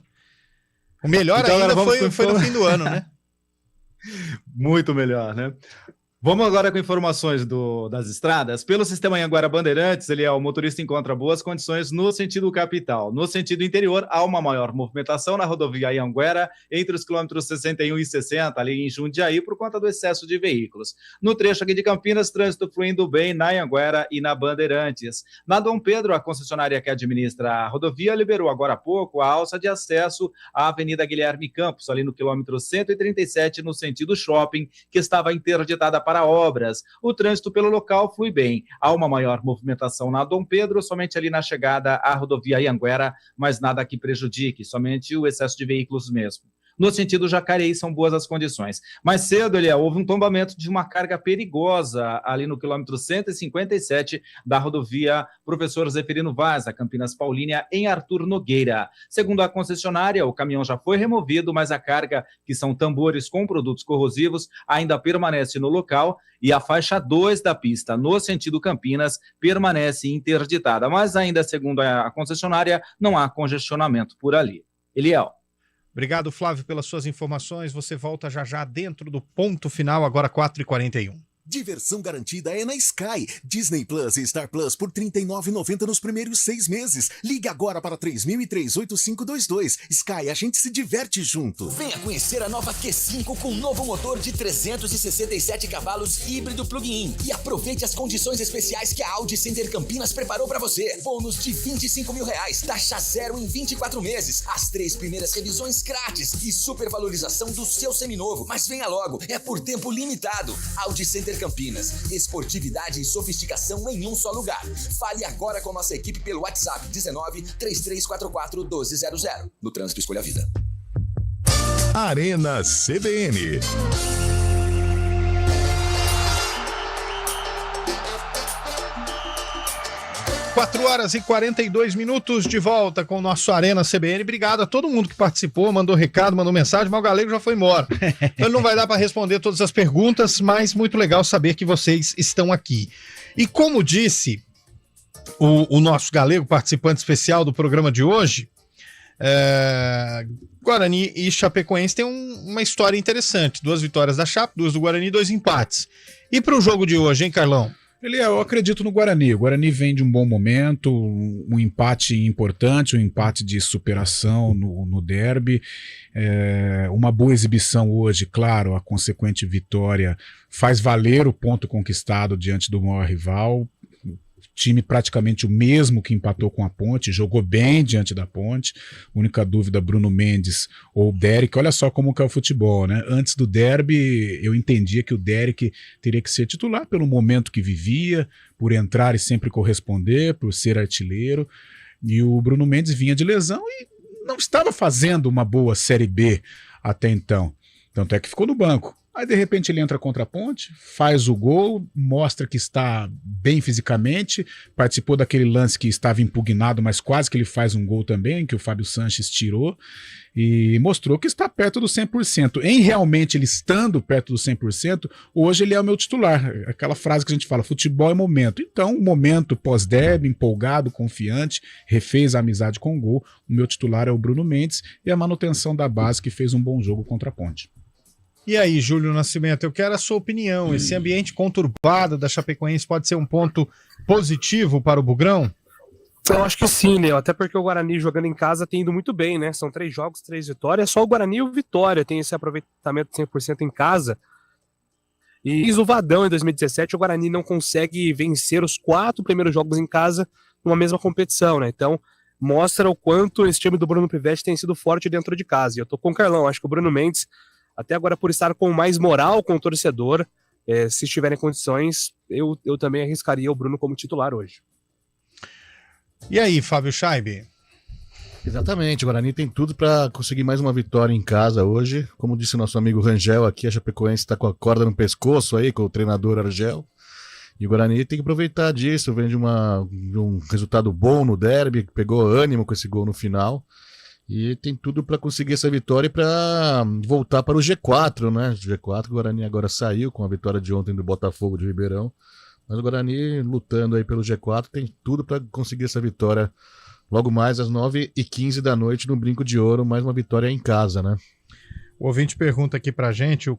O melhor então, ainda foi no fim do ano, né? Muito melhor, né? Vamos agora com informações das estradas. Pelo sistema Anhanguera Bandeirantes, o motorista encontra boas condições no sentido capital. No sentido interior, há uma maior movimentação na rodovia Anhanguera, entre os quilômetros 61 e 60, ali em Jundiaí, por conta do excesso de veículos. No trecho aqui de Campinas, trânsito fluindo bem na Anhanguera e na Bandeirantes. Na Dom Pedro, a concessionária que administra a rodovia liberou agora há pouco a alça de acesso à Avenida Guilherme Campos, ali no quilômetro 137, no sentido shopping, que estava interditada para obras. O trânsito pelo local flui bem. Há uma maior movimentação na Dom Pedro, somente ali na chegada à rodovia Anhanguera, mas nada que prejudique, somente o excesso de veículos mesmo. No sentido Jacareí, são boas as condições. Mais cedo, houve um tombamento de uma carga perigosa ali no quilômetro 157 da rodovia Professor Zeferino Vaz, a Campinas Paulínia, em Arthur Nogueira. Segundo a concessionária, o caminhão já foi removido, mas a carga, que são tambores com produtos corrosivos, ainda permanece no local e a faixa 2 da pista, no sentido Campinas, permanece interditada. Mas ainda, segundo a concessionária, não há congestionamento por ali. Eliel. Obrigado, Flávio, pelas suas informações. Você volta já dentro do ponto final, agora 4h41. Diversão garantida é na Sky. Disney Plus e Star Plus por R$ 39,90 nos primeiros 6 meses. Ligue agora para 3003-8522. Sky, a gente se diverte junto. Venha conhecer a nova Q5 com novo motor de 367 cavalos híbrido plug-in. E aproveite as condições especiais que a Audi Center Campinas preparou para você. Bônus de R$25 mil, taxa zero em 24 meses. As 3 primeiras revisões grátis e supervalorização do seu seminovo. Mas venha logo, é por tempo limitado. Audi Center Campinas, esportividade e sofisticação em um só lugar. Fale agora com nossa equipe pelo WhatsApp 19-3344-1200. No trânsito, escolha a vida. Arena CBN. Quatro horas e 42 minutos de volta com o nosso Arena CBN. Obrigado a todo mundo que participou, mandou recado, mandou mensagem, mas o Galego já foi embora. Então ele não vai dar para responder todas as perguntas, mas muito legal saber que vocês estão aqui. E como disse o nosso Galego, participante especial do programa de hoje, Guarani e Chapecoense tem uma história interessante. 2 vitórias da Chape, 2 do Guarani, 2 empates. E para o jogo de hoje, hein, Carlão? Eu acredito no Guarani. O Guarani vem de um bom momento, um empate importante, um empate de superação no derby. Uma boa exibição hoje, claro, a consequente vitória faz valer o ponto conquistado diante do maior rival. Time praticamente o mesmo que empatou com a Ponte, jogou bem diante da Ponte. Única dúvida, Bruno Mendes ou Derek. Olha só como que é o futebol, né? Antes do derby, eu entendia que o Derek teria que ser titular pelo momento que vivia, por entrar e sempre corresponder, por ser artilheiro. E o Bruno Mendes vinha de lesão e não estava fazendo uma boa Série B até então. Tanto é que ficou no banco. Aí, de repente, ele entra contra a Ponte, faz o gol, mostra que está bem fisicamente, participou daquele lance que estava impugnado, mas quase que ele faz um gol também, que o Fábio Sanches tirou, e mostrou que está perto do 100%. Em realmente ele estando perto do 100%, hoje ele é o meu titular. Aquela frase que a gente fala, futebol é momento. Então, momento pós-derby, empolgado, confiante, refez a amizade com o gol. O meu titular é o Bruno Mendes e a manutenção da base, que fez um bom jogo contra a Ponte. E aí, Júlio Nascimento, eu quero a sua opinião. Esse ambiente conturbado da Chapecoense pode ser um ponto positivo para o Bugrão? Eu acho que sim, Léo. Até porque o Guarani jogando em casa tem ido muito bem, né? São 3 jogos, 3 vitórias. Só o Guarani e o Vitória tem esse aproveitamento de 100% em casa. E o Vadão em 2017, o Guarani não consegue vencer os 4 primeiros jogos em casa numa mesma competição, né? Então, mostra o quanto esse time do Bruno Pivetti tem sido forte dentro de casa. E eu tô com o Carlão, acho que o Bruno Mendes, até agora por estar com mais moral com o torcedor, se estiverem condições, eu também arriscaria o Bruno como titular hoje. E aí, Fábio Scheibe? Exatamente, o Guarani tem tudo para conseguir mais uma vitória em casa hoje. Como disse nosso amigo Rangel aqui, a Chapecoense está com a corda no pescoço aí, com o treinador Argel. E o Guarani tem que aproveitar disso, vem de um resultado bom no derby, pegou ânimo com esse gol no final. E tem tudo para conseguir essa vitória e para voltar para o G4, né? G4, o Guarani agora saiu com a vitória de ontem do Botafogo de Ribeirão. Mas o Guarani lutando aí pelo G4 tem tudo para conseguir essa vitória logo mais às 9h15 da noite no Brinco de Ouro. Mais uma vitória em casa, né? O ouvinte pergunta aqui pra gente, o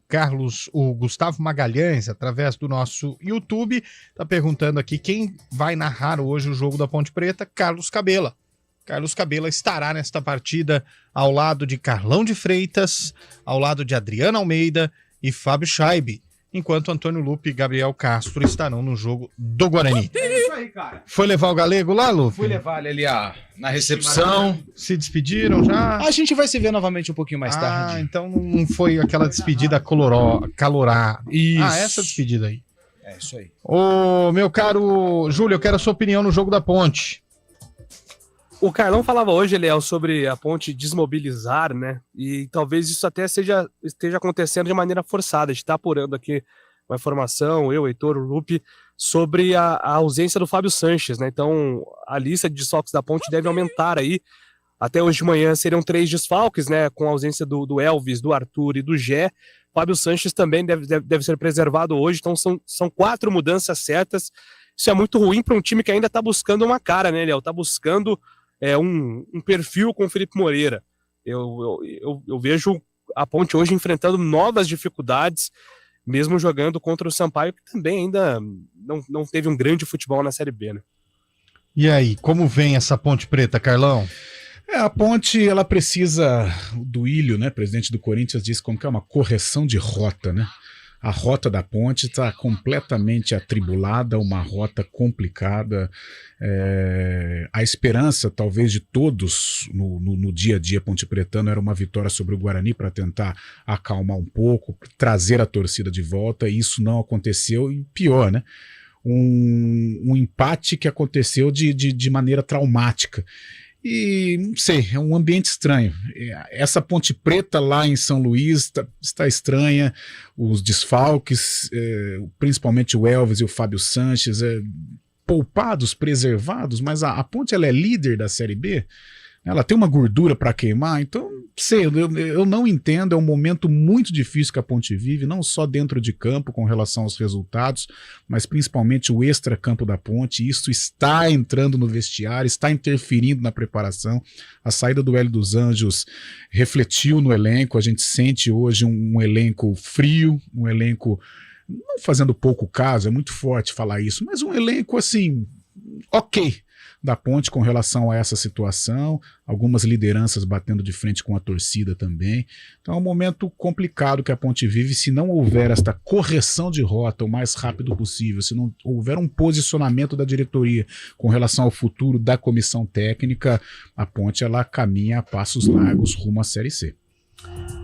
Gustavo Magalhães, através do nosso YouTube, tá perguntando aqui quem vai narrar hoje o jogo da Ponte Preta. Carlos Cabela. Carlos Cabela estará nesta partida ao lado de Carlão de Freitas, ao lado de Adriano Almeida e Fábio Scheibe, enquanto Antônio Lupe e Gabriel Castro estarão no jogo do Guarani. É isso aí, cara. Foi levar o Galego lá, Lupe? Fui levar ele ali na recepção. Se despediram já? A gente vai se ver novamente um pouquinho mais tarde. Então não foi aquela despedida calorá. Isso. Essa despedida aí. É isso aí. Ô, meu caro Júlio, eu quero a sua opinião no jogo da Ponte. O Carlão falava hoje, Léo, sobre a Ponte desmobilizar, né? E talvez isso até esteja acontecendo de maneira forçada. A gente está apurando aqui uma informação, eu, Heitor, o Lupe, sobre a ausência do Fábio Sanches, né? Então, a lista de desfalques da Ponte deve aumentar aí. Até hoje de manhã seriam 3 desfalques, né? Com a ausência do Elvis, do Arthur e do Gé. Fábio Sanches também deve ser preservado hoje. Então, são 4 mudanças certas. Isso é muito ruim para um time que ainda está buscando uma cara, né, Léo? Está buscando um perfil com o Felipe Moreira. Eu vejo a Ponte hoje enfrentando novas dificuldades. mesmo jogando contra o Sampaio, que também ainda não teve um grande futebol na Série B, né? E aí, como vem essa Ponte Preta, Carlão? A Ponte, ela precisa, o Duílio, né, presidente do Corinthians, disse como que é uma correção de rota, né? A rota da Ponte está completamente atribulada, uma rota complicada. A esperança, talvez, de todos no dia a dia pontepretano era uma vitória sobre o Guarani para tentar acalmar um pouco, trazer a torcida de volta, e isso não aconteceu, e pior, né? Um empate que aconteceu de maneira traumática. E, não sei, é um ambiente estranho. Essa Ponte Preta lá em São Luís está estranha, os desfalques, principalmente o Elvis e o Fábio Sanches, poupados, preservados, mas a Ponte ela é líder da Série B, ela tem uma gordura para queimar, então, sei, eu não entendo, é um momento muito difícil que a Ponte vive, não só dentro de campo com relação aos resultados, mas principalmente o extra-campo da Ponte. Isso está entrando no vestiário, está interferindo na preparação. A saída do Hélio dos Anjos refletiu no elenco, a gente sente hoje um elenco frio, um elenco, não fazendo pouco caso, é muito forte falar isso, mas um elenco assim, ok, da Ponte com relação a essa situação, algumas lideranças batendo de frente com a torcida também. Então é um momento complicado que a Ponte vive. Se não houver esta correção de rota o mais rápido possível, se não houver um posicionamento da diretoria com relação ao futuro da comissão técnica, a Ponte ela caminha a passos largos rumo à Série C.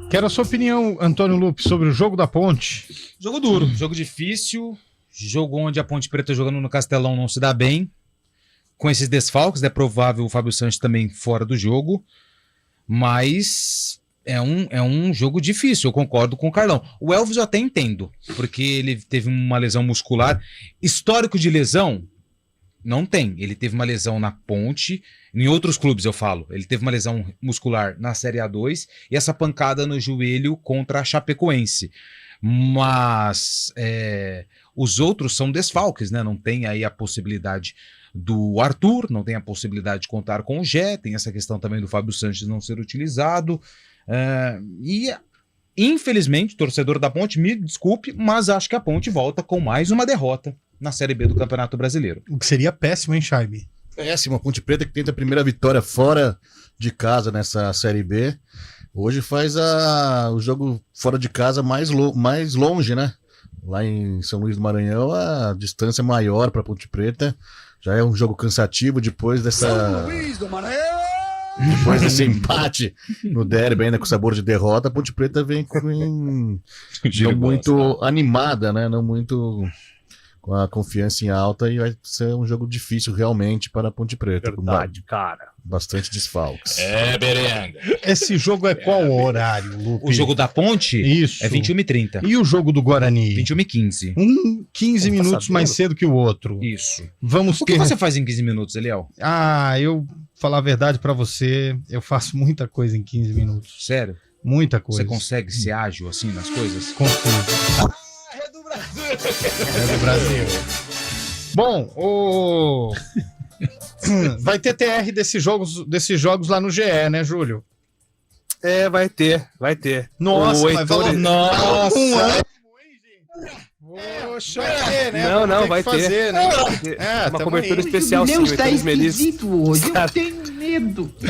Quero a sua opinião, Antônio Lupe, sobre o jogo da Ponte. Jogo duro, jogo difícil, jogo onde a Ponte Preta jogando no Castelão não se dá bem. Com esses desfalques, é provável o Fábio Sanches também fora do jogo, mas é um jogo difícil, eu concordo com o Carlão. O Elvis eu até entendo, porque ele teve uma lesão muscular. Histórico de lesão, não tem. Ele teve uma lesão na Ponte, em outros clubes eu falo, ele teve uma lesão muscular na Série A2 e essa pancada no joelho contra a Chapecoense. Mas os outros são desfalques, né? Não tem aí a possibilidade do Arthur, não tem a possibilidade de contar com o Gé, tem essa questão também do Fábio Sanches não ser utilizado, e infelizmente, torcedor da Ponte, me desculpe, mas acho que a Ponte volta com mais uma derrota na Série B do Campeonato Brasileiro. O que seria péssimo, hein, Chaibe? Péssimo, a Ponte Preta que tenta a primeira vitória fora de casa nessa Série B, hoje faz o jogo fora de casa mais longe, né? Lá em São Luís do Maranhão, a distância maior para a Ponte Preta. Já é um jogo cansativo depois dessa. Depois desse empate no derby, ainda com sabor de derrota, a Ponte Preta vem não muito animada, né? Não muito com a confiança em alta, e vai ser um jogo difícil realmente para a Ponte Preta. Verdade, cara. Bastante desfalques. Berenga. Esse jogo é qual horário, Lupe? O jogo da Ponte Isso. É 21h30. E o jogo do Guarani? 21h15. 15 minutos mais cedo que o outro. Isso. O que você faz em 15 minutos, Eliel? Eu, falar a verdade pra você, eu faço muita coisa em 15 minutos. Sério? Muita coisa. Você consegue ser ágil assim nas coisas? Consigo. É do Brasil. Bom, vai ter TR desses jogos lá no GE, né, Júlio? Vai ter. Nossa, vai falar... Nossa! Poxa, né? Não, vai ter. Fazer, né? Uma cobertura especial, sim. O Heitor Melis hoje, eu tenho medo. O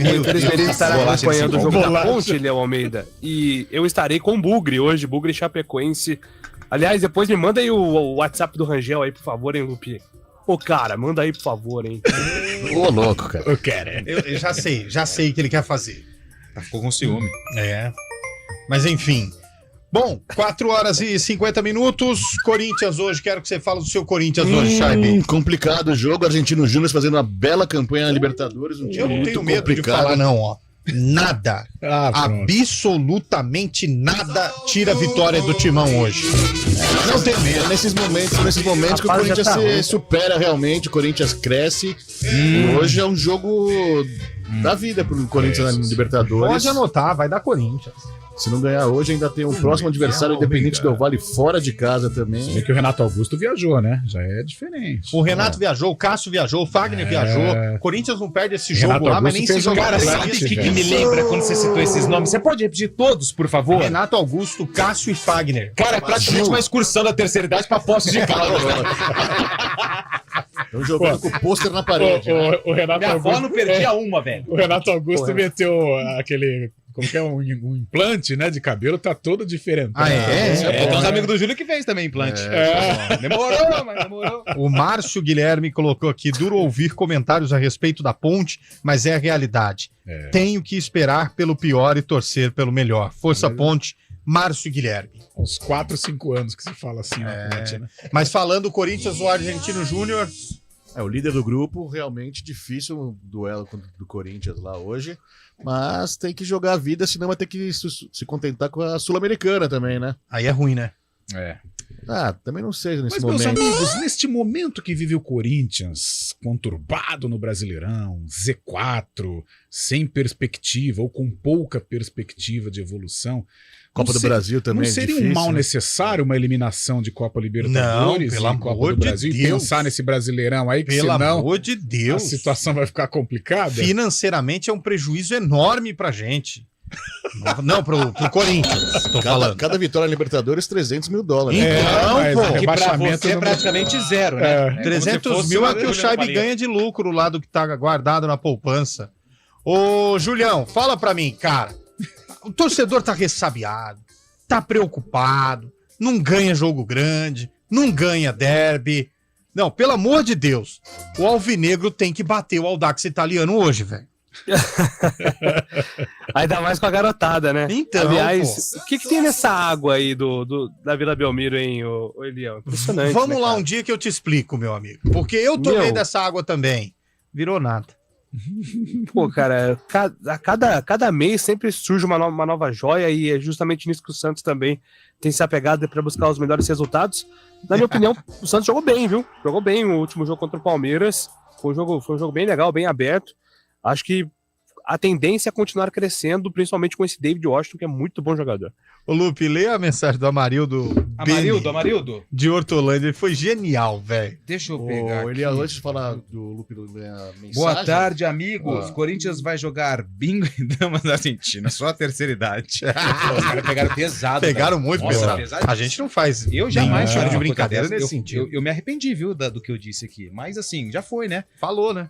Heitor Melis estará acompanhando o jogo da Ponte, Léo Almeida. E eu estarei com o Bugre hoje, Bugre Chapecoense. Aliás, depois me manda aí o WhatsApp do Rangel aí, por favor, hein, Lupi? Ô, cara, manda aí, por favor, hein? Ô, louco, cara. Eu quero. Eu já sei o que ele quer fazer. Ficou com ciúme. Mas enfim. Bom, 4h50. Corinthians hoje, quero que você fale do seu Corinthians hoje, Chaibe. Complicado o jogo, Argentino Júnior fazendo uma bela campanha na Libertadores. Eu não tenho medo de falar não, ó. Nada, absolutamente nada tira a vitória do Timão hoje. Não tem medo. Nesses momentos que o Corinthians se supera realmente, o Corinthians cresce. Hoje é um jogo dá vida pro Corinthians na Libertadores. Pode anotar, vai dar Corinthians. Se não ganhar hoje, ainda tem um próximo adversário Independente Del Valle fora de casa também. É que o Renato Augusto viajou, né? Já é diferente. O Renato viajou, o Cássio viajou, o Fagner viajou. O Corinthians não perde esse jogo lá, mas nem se joga. Cara, sabe o que me lembra quando você citou esses nomes? Você pode repetir todos, por favor? Renato Augusto, Cássio e Fagner. Cara, é praticamente uma excursão da terceira idade pra Poços de Caldas. Estão jogando com o pôster na parede. O Renato Minha avó não perdia uma, velho. O Renato Augusto meteu aquele... Como que é um implante, né, de cabelo, tá todo diferente. Tem uns amigos do Júlio que fez também implante. Demorou, mas demorou. O Márcio Guilherme colocou aqui: duro ouvir comentários a respeito da ponte, mas é a realidade. Tenho que esperar pelo pior e torcer pelo melhor. Força Ponte, Márcio Guilherme. Uns 4, 5 anos que se fala assim. Ponte, né? Mas falando do Corinthians, o Argentino Júnior... O líder do grupo, realmente difícil o duelo do Corinthians lá hoje. Mas tem que jogar a vida, senão vai ter que se contentar com a Sul-Americana também, né? Aí é ruim, né? Também não sei nesse Mas, momento. meus amigos, neste momento que vive o Corinthians, conturbado no Brasileirão, Z4, sem perspectiva ou com pouca perspectiva de evolução... Copa do Brasil também não seria difícil, um mal né? necessário uma eliminação de Copa Libertadores Não, pelo e Copa amor do Brasil de e Deus. pensar nesse Brasileirão aí, que Pelo senão amor de Deus. a situação vai ficar complicada? Financeiramente é um prejuízo enorme pra gente. Não, pro Corinthians. Tô falando. Cada vitória na Libertadores, $300 mil. Então, que pra você é praticamente zero, né? 300 mil é que o Scheibe ganha de lucro lá do que tá guardado na poupança. Ô, Julião, fala pra mim, cara. O torcedor tá ressabiado, tá preocupado, não ganha jogo grande, não ganha derby. Não, pelo amor de Deus, o Alvinegro tem que bater o Audax Italiano hoje, velho. Ainda mais com a garotada, né? Então, aliás, o que tem nessa água aí da Vila Belmiro, hein, ô Elião? Impressionante. Vamos né, lá cara? um dia que eu te explico, meu amigo. Porque eu tomei dessa água também. Virou nada. Pô, cara, cada mês sempre surge uma nova joia e é justamente nisso que o Santos também tem se apegado para buscar os melhores resultados. Na minha opinião, o Santos jogou bem, viu? Jogou bem o último jogo contra o Palmeiras. Foi um jogo bem legal, bem aberto. Acho que a tendência é continuar crescendo, principalmente com esse David Washington, que é muito bom jogador. Ô, Lupe, lê a mensagem do Amarildo. Amarildo? De Hortolândia. Ele foi genial, velho. Deixa eu pegar Ele aqui. antes de falar do Lupe mensagem. Boa tarde, amigos. Corinthians vai jogar bingo e damas da Argentina. Só a terceira idade. Os caras pegaram pesado. Pegaram velho. muito Nossa, pesado. A gente não faz. Eu jamais nenhum chamo de uma brincadeira coisa nesse dessa. sentido. Eu me arrependi, viu, do que eu disse aqui. Mas assim, já foi, né? Falou, né?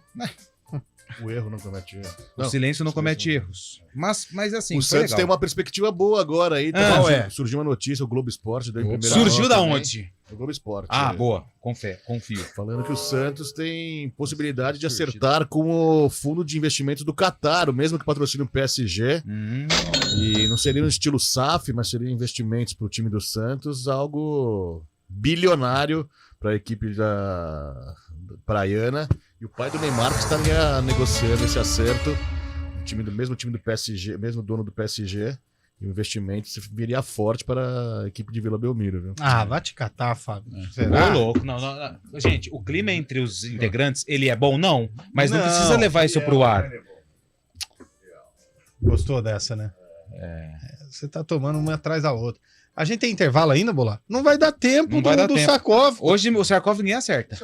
O erro não comete erro. O silêncio não comete erros. Mas assim, o foi Santos legal. tem uma perspectiva boa agora aí. Surgiu uma notícia, o Globo Esporte deu em primeira Surgiu mão da também. onde? O Globo Esporte. Boa. Confio. Falando que o Santos tem possibilidade de acertar com o fundo de investimentos do Qatar, o mesmo que patrocina o PSG. E não seria um estilo SAF, mas seria investimentos para o time do Santos, algo bilionário para a equipe da praiana. E o pai do Neymar que está negociando esse acerto. O mesmo time do PSG, mesmo dono do PSG. E o investimento viria forte para a equipe de Vila Belmiro, viu? Ah, vai te catar, Fábio. Ô, louco. Não. Gente, o clima entre os integrantes, ele é bom? Não. Mas não precisa levar isso pro ar. Gostou dessa, né? Você tá tomando uma atrás da outra. A gente tem intervalo ainda, Bola? Não vai dar tempo do Sarkov. Hoje o Sarkov ninguém acerta.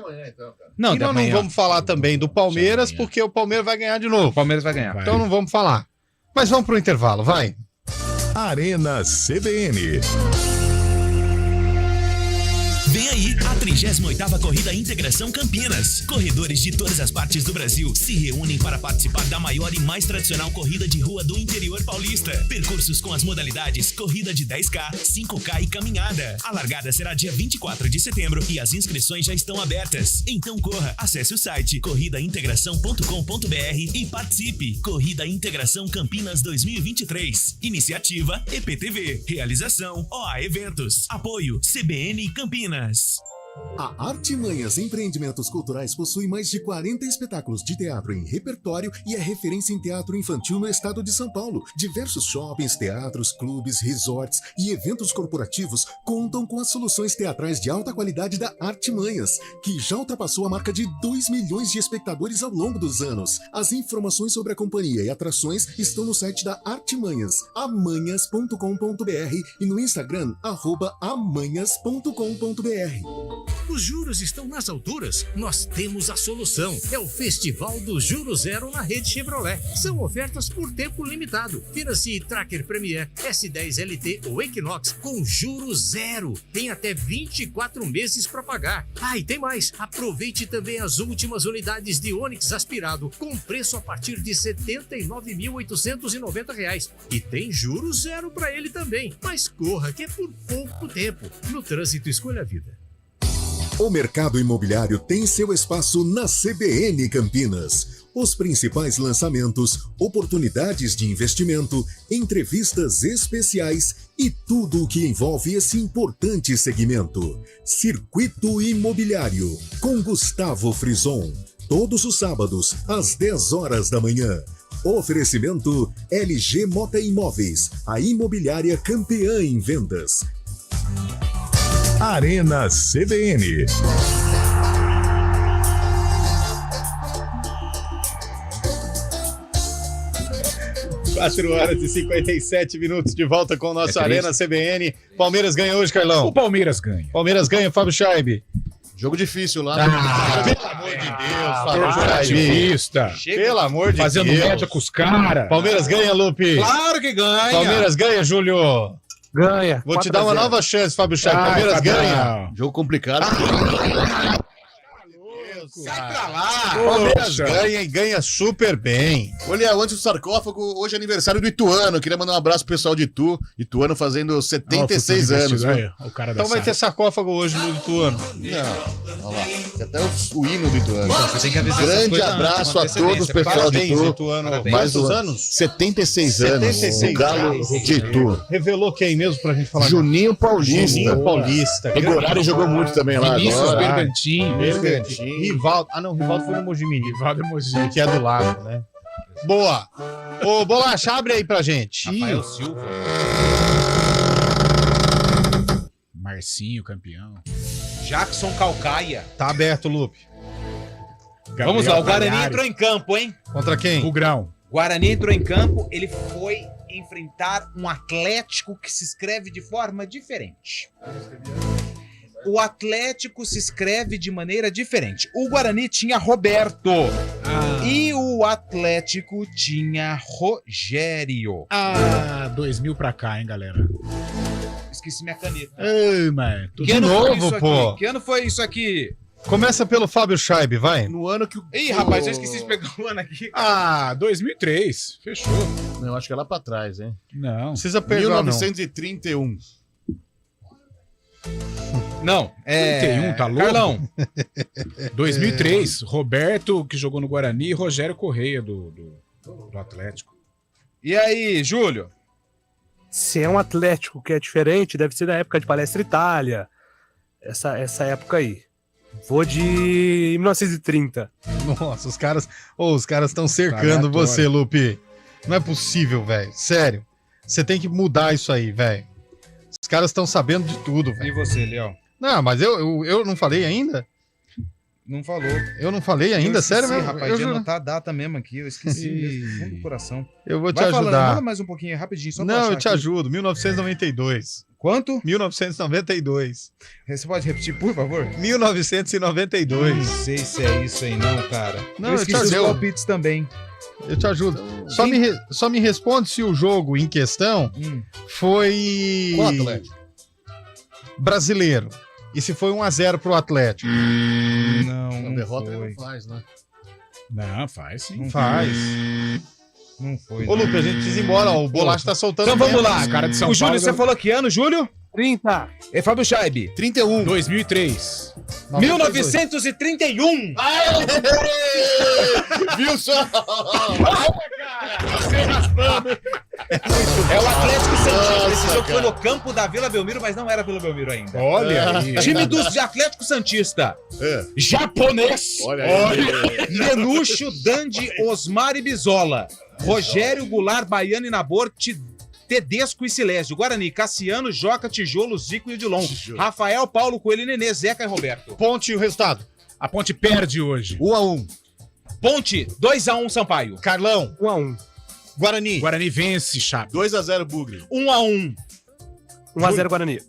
Não, e nós não vamos falar também do Palmeiras, porque o Palmeiras vai ganhar de novo. O Palmeiras vai ganhar. Então não vamos falar. Mas vamos pro intervalo, vai. Arena CBN. Vem aí a 38ª Corrida Integração Campinas. Corredores de todas as partes do Brasil se reúnem para participar da maior e mais tradicional corrida de rua do interior paulista. Percursos com as modalidades corrida de 10K, 5K e caminhada. A largada será dia 24 de setembro e as inscrições já estão abertas. Então corra, acesse o site corridaintegração.com.br e participe. Corrida Integração Campinas 2023. Iniciativa EPTV. Realização OA Eventos. Apoio CBN Campinas. A Artimanhas Empreendimentos Culturais possui mais de 40 espetáculos de teatro em repertório e é referência em teatro infantil no estado de São Paulo. Diversos shoppings, teatros, clubes, resorts e eventos corporativos contam com as soluções teatrais de alta qualidade da Artimanhas, que já ultrapassou a marca de 2 milhões de espectadores ao longo dos anos. As informações sobre a companhia e atrações estão no site da Artimanhas, amanhas.com.br, e no Instagram, @amanhas.com.br. Os juros estão nas alturas? Nós temos a solução. É o Festival do Juro Zero na rede Chevrolet. São ofertas por tempo limitado. Financie Tracker Premier, S10 LT ou Equinox com juro zero. Tem até 24 meses para pagar. Ah, e tem mais. Aproveite também as últimas unidades de Onix aspirado com preço a partir de R$ 79.890. E tem juro zero para ele também. Mas corra, que é por pouco tempo. No trânsito, escolha a vida. O mercado imobiliário tem seu espaço na CBN Campinas. Os principais lançamentos, oportunidades de investimento, entrevistas especiais e tudo o que envolve esse importante segmento. Circuito Imobiliário, com Gustavo Frison. Todos os sábados, às 10 horas da manhã. Oferecimento LG Mota Imóveis, a imobiliária campeã em vendas. Arena CBN. Quatro horas e 57 minutos de volta com o nosso Arena CBN. Palmeiras ganha hoje, Carlão. O Palmeiras ganha. Palmeiras ganha, Fábio Scheib. Jogo difícil lá. Pelo amor de Deus, Fábio Scheib. Pelo amor de Deus. Fazendo média com os caras. Palmeiras ganha, Lupe. Claro que ganha. Palmeiras ganha, Júlio. Ganha. Vou te dar uma nova chance, Fábio Scheib. Palmeiras ganha. Jogo complicado. Sai pra lá! Palmeiras ganha e ganha super bem. Olha, antes do sarcófago, hoje é aniversário do Ituano. Queria mandar um abraço pro pessoal de Itu. Ituano fazendo 76 anos. O cara então vai ter sarcófago hoje no Ituano. Não, olha lá. Tem até o hino do Ituano. Tem que avisar Grande abraço a todos os pessoal de Itu. Ituano. Mais Quantos um anos? 76 anos. 76 o Galo de Itu. Revelou quem mesmo pra gente falar? Juninho Paulista. Juninho Paulista. Egorari jogou muito também lá. Vinícius Bergantin. Rivaldo. Ah, não, Rivaldo foi no Mojimirim. Rivaldo é Mojimirim. Que é do lado, né? Boa. Ô, Bolacha, abre aí pra gente. Rafael Silva. Marcinho, campeão. Jackson Calcaia. Tá aberto, Lupe. Vamos lá, o Guarani entrou em campo, hein? Contra quem? O Grão. Guarani entrou em campo, ele foi enfrentar um Atlético que se escreve de forma diferente. O Atlético se escreve de maneira diferente. O Guarani tinha Roberto. E o Atlético tinha Rogério. 2000 pra cá, hein, galera. Esqueci minha caneta. Ei, mano. De novo, pô. Que ano foi isso aqui? Começa pelo Fábio Scheib, vai. No ano que o... Ih, rapaz, eu esqueci de pegar o ano aqui. 2003. Fechou. Não, acho que é lá pra trás, hein? Não. Precisa pegar, 1931. Não, 31, tá louco? Carlão. 2003, Roberto, que jogou no Guarani, e Rogério Correia, do Atlético. E aí, Júlio? Se é um Atlético que é diferente, deve ser da época de Palestra Itália. Essa época aí. Vou de 1930. Nossa, os caras estão cercando você, Lupe. Não é possível, velho. Sério. Você tem que mudar isso aí, velho. Os caras estão sabendo de tudo, velho. E você, Léo? Não, mas eu não falei ainda? Não falou. Eu não falei ainda? Eu esqueci, sério mesmo? Rapaz, de anotar a data mesmo aqui. Eu esqueci mesmo, no fundo do coração. Eu vou te Vai ajudar. falando, manda mais um pouquinho, rapidinho. Só pra Não, achar eu te aqui. ajudo. 1992. Quanto? 1992. Você pode repetir, por favor? 1992. Não sei se é isso aí não, cara. Não, eu eu te esqueci os ajudo. palpites também. Eu te ajudo. Só me responde se o jogo em questão foi Qual Atlético? brasileiro. E se foi 1-0 pro Atlético? Não, derrota não faz, né? Não, faz sim. Não faz. Não foi. Ô, Lupe, a gente precisa ir embora. Ó, o Bolacha tá soltando. Então vamos mesmo. lá. Os caras de São O Júlio, Paulo, você falou que ano, Júlio? 30. É Fábio Scheib. 31. 2003. 1931. Viu só? É o Atlético Santista. Esse Nossa, jogo foi cara. no campo da Vila Belmiro, mas não era Vila Belmiro ainda. Olha aí. Time dos de Atlético Santista. Japonês. Olha aí. Lenucho, Dandi, Osmar e Bizola. Rogério, Goulart, Baiano e Nabor, Tedesco e Silésio. Guarani, Cassiano, Joca, Tijolo, Zico e Odilon. Rafael, Paulo, Coelho, Nenê, Zeca e Roberto. Ponte e o resultado. A Ponte perde hoje. 1-1. Ponte, 2-1 Sampaio. Carlão. 1-1. Guarani. Guarani vence, Chape. 2-0 Bugre. 1-1. 1-0 Guarani.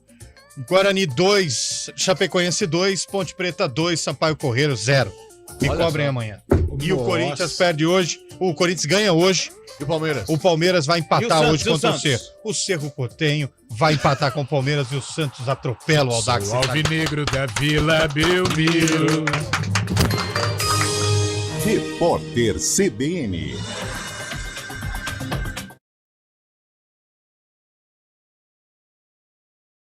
Guarani 2, Chapecoense 2, Ponte Preta 2, Sampaio Correio 0. Me Olha cobrem só. amanhã. E o Nossa. Corinthians perde hoje. O Corinthians ganha hoje. E o Palmeiras? O Palmeiras vai E empatar o Santos, hoje e o contra o Santos? Cerro. O Cerro Portenho vai empatar com o Palmeiras e o Santos atropela o Audax. O alvinegro da Vila Belmiro. Repórter CBN.